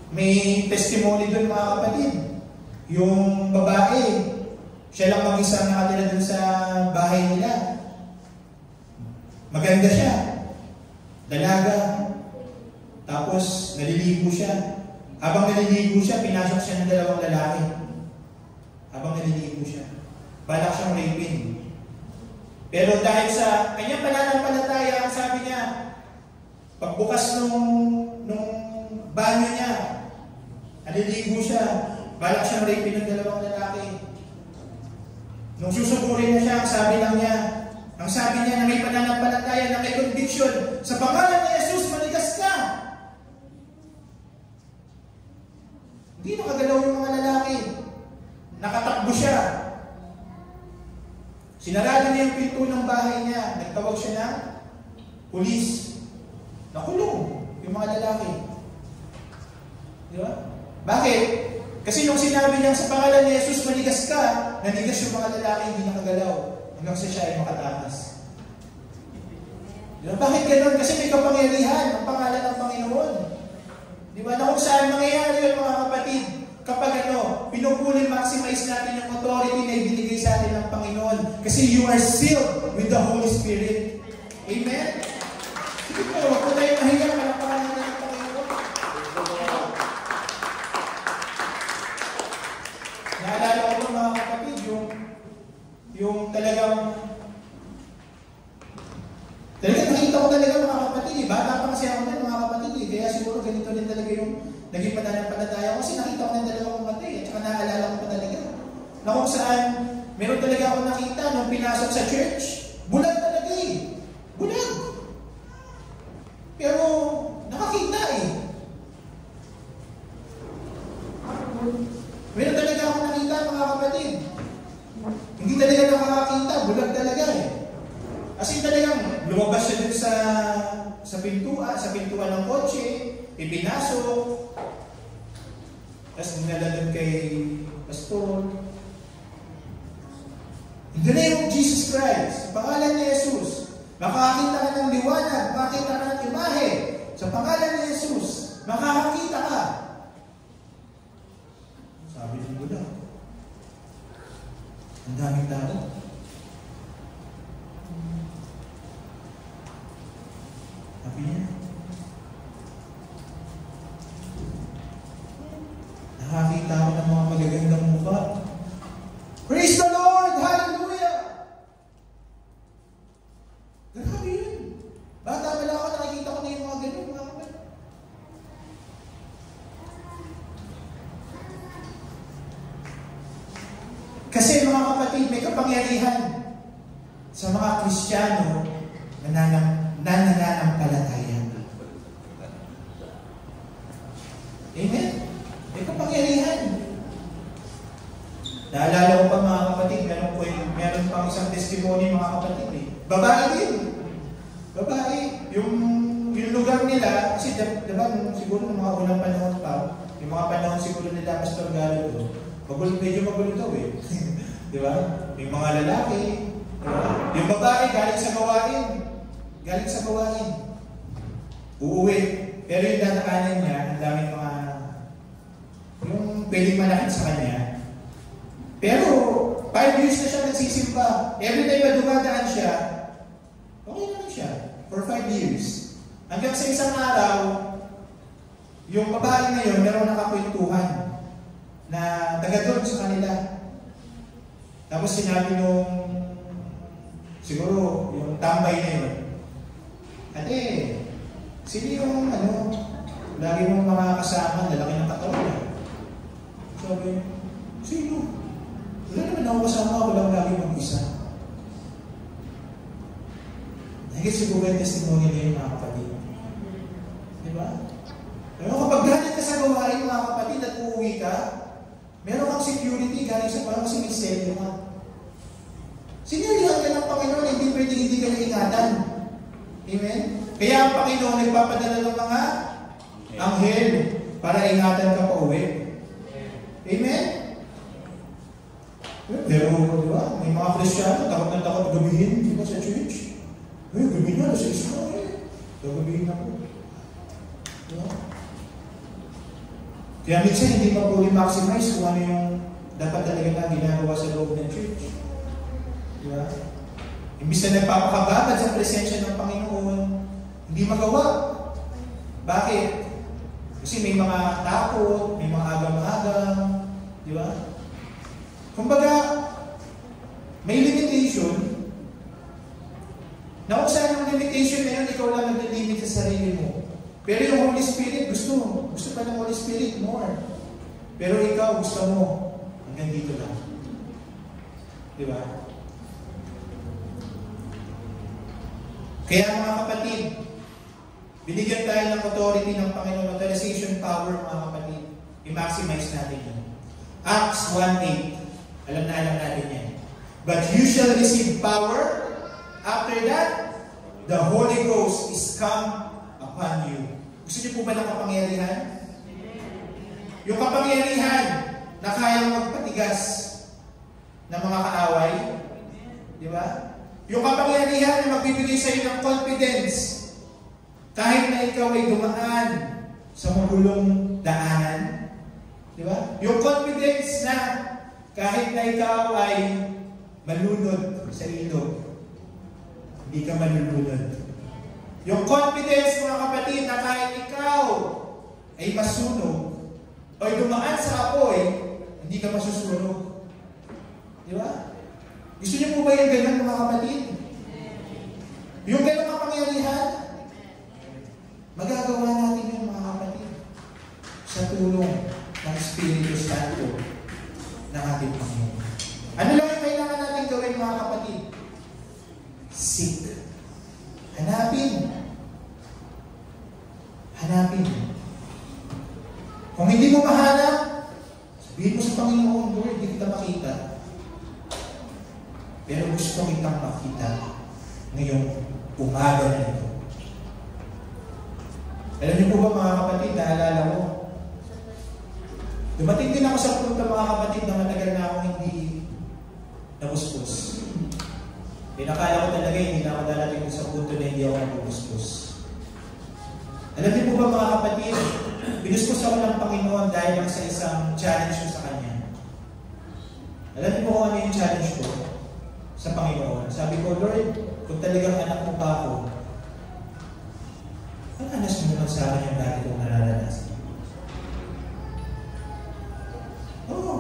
May testimony dun mga kapatid. Yung babae, siya lang mag-isa nakatira dun sa bahay nila. Maganda siya. Dalaga. Tapos, naliligo siya. Habang naliligo siya, pinasok siya ng dalawang lalaki. Habang naliligo siya. Balak siyang raping. Pero dahil sa kanyang pananampalataya, ang sabi niya, pagbukas nung banyo niya, naliligo siya, balak siyang raping ng dalawang lalaki. Nung susugurin na siya, ang sabi niya na may pananampalataya, na may conviction, sa pangalan ni Jesus, manigas ka! Hindi nakagalaw yung mga lalaki. Nakatakbo siya. Sinarado niya yung pinto ng bahay niya. Nagtawag siya ng pulis. Nakulong yung mga lalaki. Di ba? Bakit? Kasi nung sinabi niya sa pangalan ni Jesus, manigas ka, nanigas yung mga lalaki, hindi nakagalaw. Hanggang sa siya ay makatakas. Di ba? Bakit ganoon? Kasi may kapangyarihan ang pangalan ng Panginoon. Di ba? Na kung saan mangyayari yun mga kapatid, kapag pinupuli-maximize natin yung authority na ibinigay sa atin ng Panginoon. Kasi you are sealed with the Holy Spirit. Amen? Sige po, huwag po tayo mahiya, malapakan natin ng Panginoon. Naalala ko po mga kapatid, yung talagang nakita ko talaga mga kapatid, bata pa kasi ako din mga kapatid, kaya siguro ganito din talaga yung naging pananampalataya ko kasi nakita ko ng dalawang matay at saka naaalala ko pa talaga na kung saan meron talaga ako nakita nung pinasok sa church, bulag talaga bulag, pero nakakita meron talaga ako nakita mga kapatid, hindi talaga nakakakita, bulag talaga As in talagang lumabas siya dun sa pintuan ng kotse, ipinasok, tapos dinala dun kay pastor. In the name of Jesus Christ, sa pangalan ni Jesus, makakakita ka ng liwanag, makakita ka ng imahe. Sa pangalan ni Jesus, makakakita ka. Sabi ng Buddha, ang daming tao. Sabi niya, nakakita ako ng mga magagandang mukha. Praise the Lord! Hallelujah! Grabe yun. Bata pala ako, nakikita ko na yung mga ganun, mga kapatid. Kasi mga kapatid, kapatid, may kapangyarihan sa mga Kristiyano na nananampalataya. Amen? May kapangyarihan. Naalala ko pa mga kapatid, meron pang isang testimony mga kapatid eh. Babae din. Babae. Yung lugar nila, kasi diba, siguro ng mga unang panahon pa, yung mga panahon siguro nila, Pastor Galo, medyo magulo daw eh. Diba? Yung mga lalaki, diba? Yung babae, galing sa gawain. Uuwi. Pero yung dadaanan niya, ang daming mga, yung pwedeng malakit sa kanya. Pero, 5 years na siya nagsisimba. Every time na dumadaan siya, okay naman siya. For 5 years. Hanggang sa isang araw, yung babae na yun, meron nakakwentuhan na taga doon sa kanila. Tapos sinabi nung, siguro, yung tambay na yun, ate, sino yung, lagi mong mga kasama, lalaki ng katawan niya? Sabi, sino? Wala naman ako kasama, walang lagi mag-isa. Higit siguro yung testimony niya yung mga kapatid. Diba? Pero kapag galing ka sa gawain mga kapatid at uuwi ka, meron kang security galing sa parang kasi may selyo ka. Sinilihan ka ng Panginoon, hindi pwedeng hindi ka ingatan. Amen? Kaya ang Panginoon nagpapadala ng mga anghel para ingatan ka pa uwi. Amen? Pero, di ba, may mga Kristiyano, takot na takot gabihin, di ba, sa church. Gabihin na, nasa isma, gabihin ako. Diba? Kaya minsan hindi pa fully maximize kung ano yung dapat talaga na ginagawa sa loob ng church. Diba? Imbis na nagpapakababad sa presensya ng Panginoon, hindi magawa. Bakit? Kasi may mga takot, may mga agam-agam, di ba? Kumbaga, may limitation, na kung saan yung limitation na yun, ikaw lang nag-limit sa sarili mo. Pero yung Holy Spirit, gusto pa ng Holy Spirit more. Pero ikaw, gusto mo, hanggang dito lang. Di ba? Kaya mga kapatid, binigyan tayo ng authority ng Panginoon, authorization power mga kapatid. I-maximize natin yan. Acts 1:8. Alam natin yan. But you shall receive power. After that, the Holy Ghost is come upon you. Gusto niyo po ba ng kapangyarihan? Yung kapangyarihan na kayang magpatigas ng mga kaaway. Di ba? Yung kapangyarihan na magbibigay sa iyo ng confidence kahit na ikaw ay dumaan sa magulong daanan. Di ba? Yung confidence na kahit na ikaw ay malunod sa ilog, hindi ka malulunod. Yung confidence, mga kapatid, na kahit ikaw ay masunog o dumaan sa apoy, hindi ka masusunog. Di ba? Gusto niyo po ba yung ganyan, mga kapatid? Yung ganyan kapangyarihan, magagawa natin yung mga kapatid sa tulong ng Espiritu Santo ng ating Panginoon. Ano lang yung kailangan natin gawin, mga kapatid? Seek. Hanapin. Kung hindi mo mahanap, sabihin mo sa Panginoon, Lord, hindi kita makita. Pero gusto kitang makita ngayong umaga na ito. Alam niyo po ba mga kapatid, naalala ko, dumating din ako sa punto mga kapatid na matagal na akong hindi napuspos. Pinakala ko talaga hindi na ako darating sa punto na hindi ako napupuspos. Alam niyo po ba mga kapatid, pinuspos ako ng Panginoon dahil lang sa isang challenge ko sa Kanya. Alam niyo po kung ano yung challenge ko sa Panginoon. Sabi ko, Lord, kung talagang anak mo pa ako, pag-anas mo naman sa akin yung dati kong nararanasan. Oo.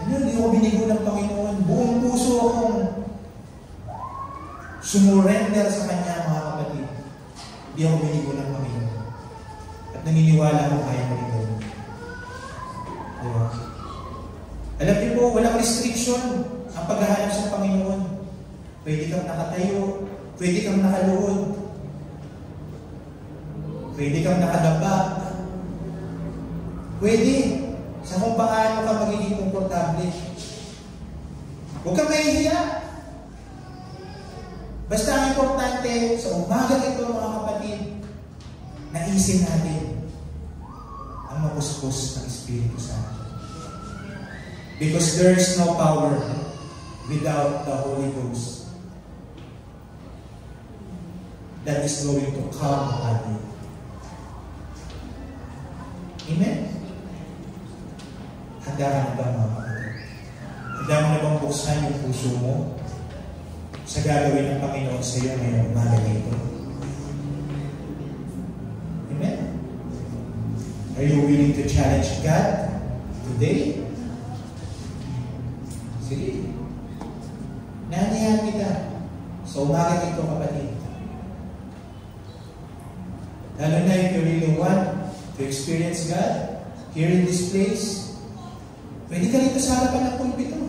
Hindi ako binigo ng Panginoon. Buong puso akong sumurrender sa Kanya, mga kapatid. Hindi ako binigo ng Panginoon. At naniniwala ako kaya mo ito. Diba? Alam niyo po, walang restriction ang paghahanap sa Panginoon. Pwede kang nakatayo, pwede kang nakaluhod, pwede kang nakadapa, pwede sa kung paano ka magiging komportable. Huwag kang mahihiya. Basta ang importante sa umaga ito, mga kapatid, naisin natin ang mapuspos ng Espiritu Santo. Because there is no power without the Holy Ghost that is going to come on you. Amen? Handa ka na ba, mga kapatid? Handa mo na bang buksan yung puso mo sa gagawin ng Panginoon sa iyo ngayong umaga nito? Amen? Are you willing to challenge God today? Sige. Nanayan kita sa umaga nito, kapatid. Lalo na if you really want to experience God here in this place, pwede ka rito sa harapan ng pulpito.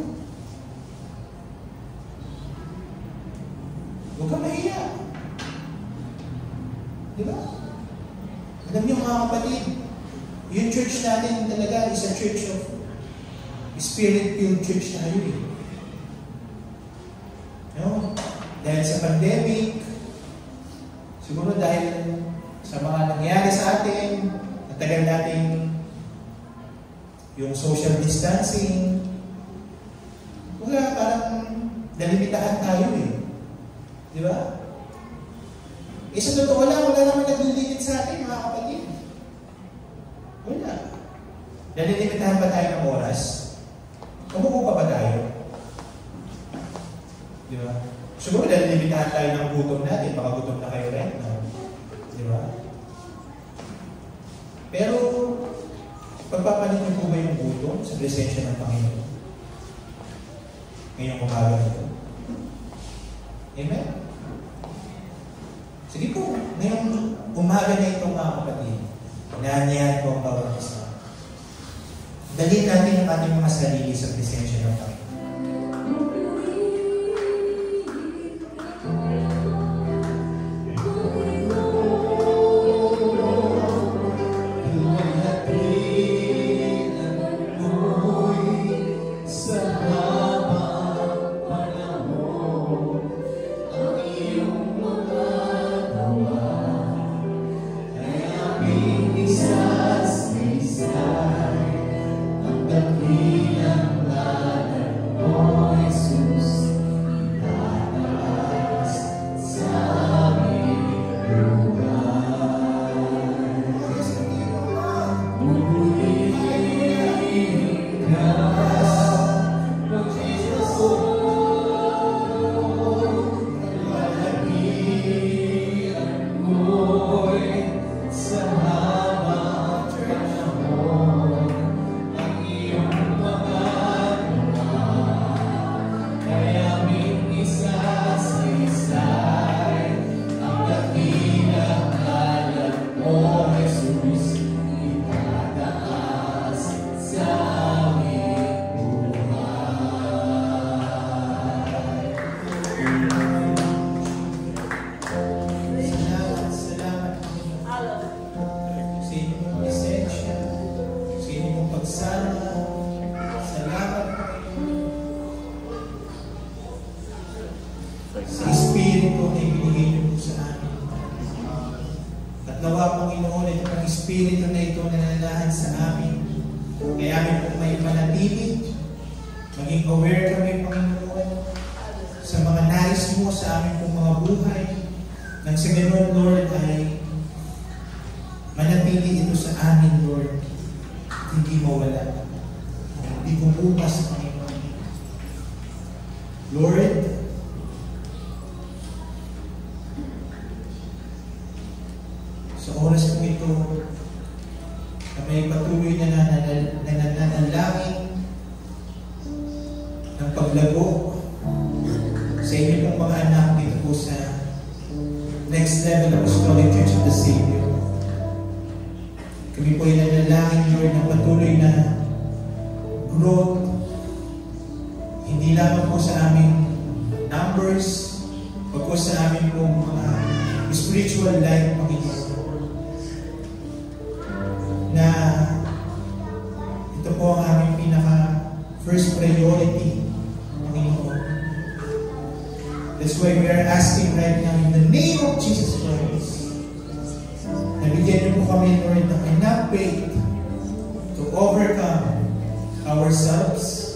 Huwag ka mahiya. Di ba? Alam niyo, mga kapatid, yung church natin talaga is a church of Spirit-filled church tayo eh. No? Dahil sa pandemic, siguro dahil sa mga nangyari sa atin, natagal natin yung social distancing, wala, parang nalimitahan tayo eh. Di ba? Eh sa totoo lang, wala naman naglilimit sa atin, mga kapatid. Wala. Nalilimitahan ba tayo ng oras? Kumuko pa ba tayo? Di ba? Siguro nalilimitahan tayo ng gutom natin, baka gutom na kayo rin. No? Di ba? Pero, pagpapalit niyo po ba yung gutom sa presensya ng Panginoon? Ngayong umaga nito. Amen? Sige po, ngayong umaga na ito, mga kapatid, inaanyahan ko ang bawat isa. Dalhin natin ang ating mga sarili sa presensya ng Panginoon. Espiritu na ito na nananahan sa amin. Kaya amin po may manatili, maging aware kami, Panginoon, sa mga nais mo sa amin pong mga buhay. Nang sa ganoon, Lord, ay manatili ito sa amin, Lord. Hindi mawala. Hindi kumupas, Panginoon. Lord, sa oras po ito, kami patuloy na nananalangin ng paglago sa inyo pong mga anak dito po sa Next Level Apostolic Church of the Savior. Kami po ay nananalangin, Lord, ng patuloy na growth, hindi lamang po sa aming numbers, pag po sa aming pong mga spiritual life, Panginoon. Na ito po ang aming pinaka first priority, Panginoon. That's why we are asking right now in the name of Jesus Christ. Nabigyan niyo po kami, Lord, ng enough faith to overcome ourselves.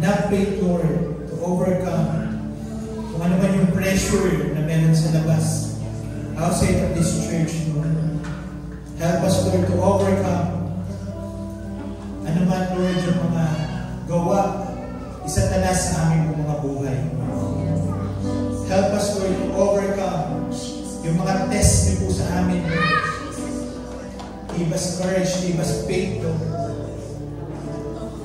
Enough faith, Lord, to overcome kung ano man yung pressure na meron sa labas, outside of this church, Lord. Help us, Lord, to overcome ano man, Lord, yung mga gawa, isatanas sa aming mga buhay. Help us, Lord, to overcome yung mga test niyo po sa amin, Lord. Give us courage, give us faith, Lord.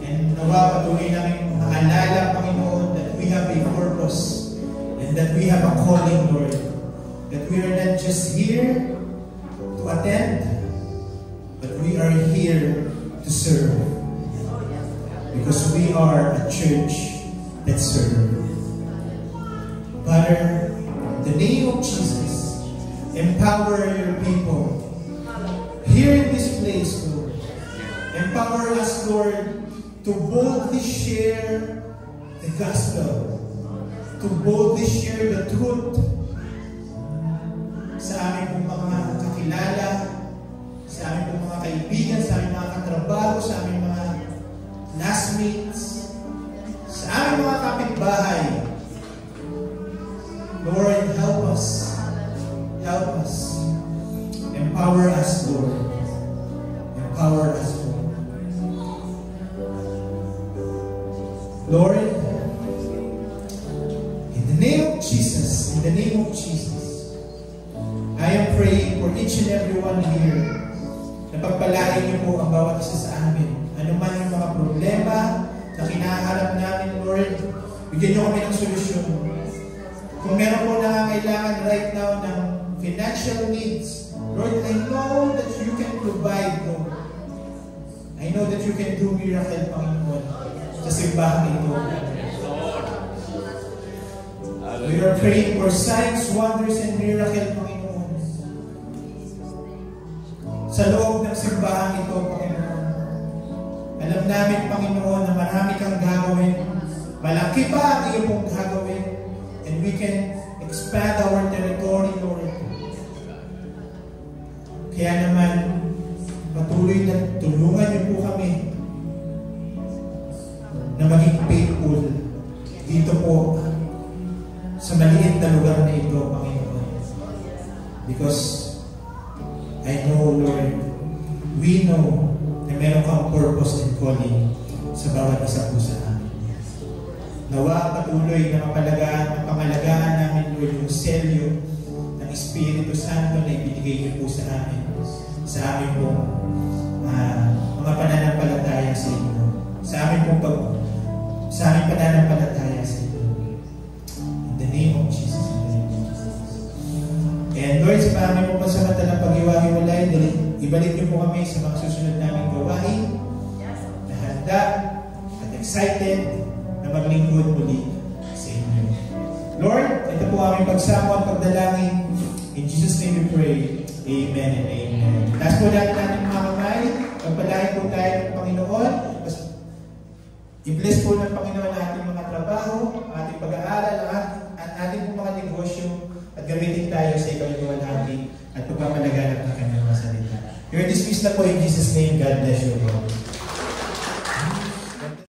And nawa patuloy namin maalala, Panginoon, that we have a purpose and that we have a calling, Lord. That we are not just here to attend, but we are here to serve. Because we are a church that serves. Father, in the name of Jesus, empower your people here in this place, Lord. Empower us, Lord, to boldly share the gospel, to boldly share the truth sa aming mga kakilala, sa aming mga kaibigan, sa aming mga katrabaho, sa aming mga classmates, sa aming mga kapitbahay. Lord, help us. Help us. Empower us, Lord. Empower us, Lord. Lord, in the name of Jesus, in the name of Jesus, I am praying for each and every one here na pagpalain niyo po ang bawat isa sa amin. Ano man yung mga problema na kinaharap namin, Lord, bigyan niyo kami ng solusyon. Kung meron po nangangailangan right now ng financial needs, Lord, I know that you can provide, Lord. I know that you can do miracle, Panginoon, sa simbahan ito. We are praying for signs, wonders, and miracle, Panginoon. Sa loob ng simbahan ito, Panginoon. Alam namin, Panginoon, na marami kang gagawin. Malaki pa ang iyo pong gagawin. And we can expand our territory, Lord. Kaya naman, patuloy na tulungan niyo po kami na maging faithful dito po sa maliit na lugar na ito, Panginoon. Because I know, Lord, we know na meron kang purpose and calling sa bawat isa po sa amin. Nawa patuloy na mapangalagaan namin, Lord, yung selyo ng Espiritu Santo na ibinigay niyo po sa amin, sa amin pong mga pananampalataya sa inyo, sa amin pananampalataya sa inyo. In the name of Jesus. And Lord, sa marami pong pasamatalang pag-iwalay, ibalik niyo po kami sa mga susunod naming gawain na handa at excited na maglingkod muli sa inyo. Lord, ito po aming pagsamo at pagdalangin. In Jesus' name we pray. Amen and amen. Last po natin mga kamay. Pagpalain po tayo ng Panginoon. I-bless po ng Panginoon ating mga trabaho, ating pag-aaral, at ating mga negosyo, at gamitin tayo sa ikaw natin at pagpapalaganap ng kanyang mga salita. You're dismissed na po in Jesus' name. God bless you all.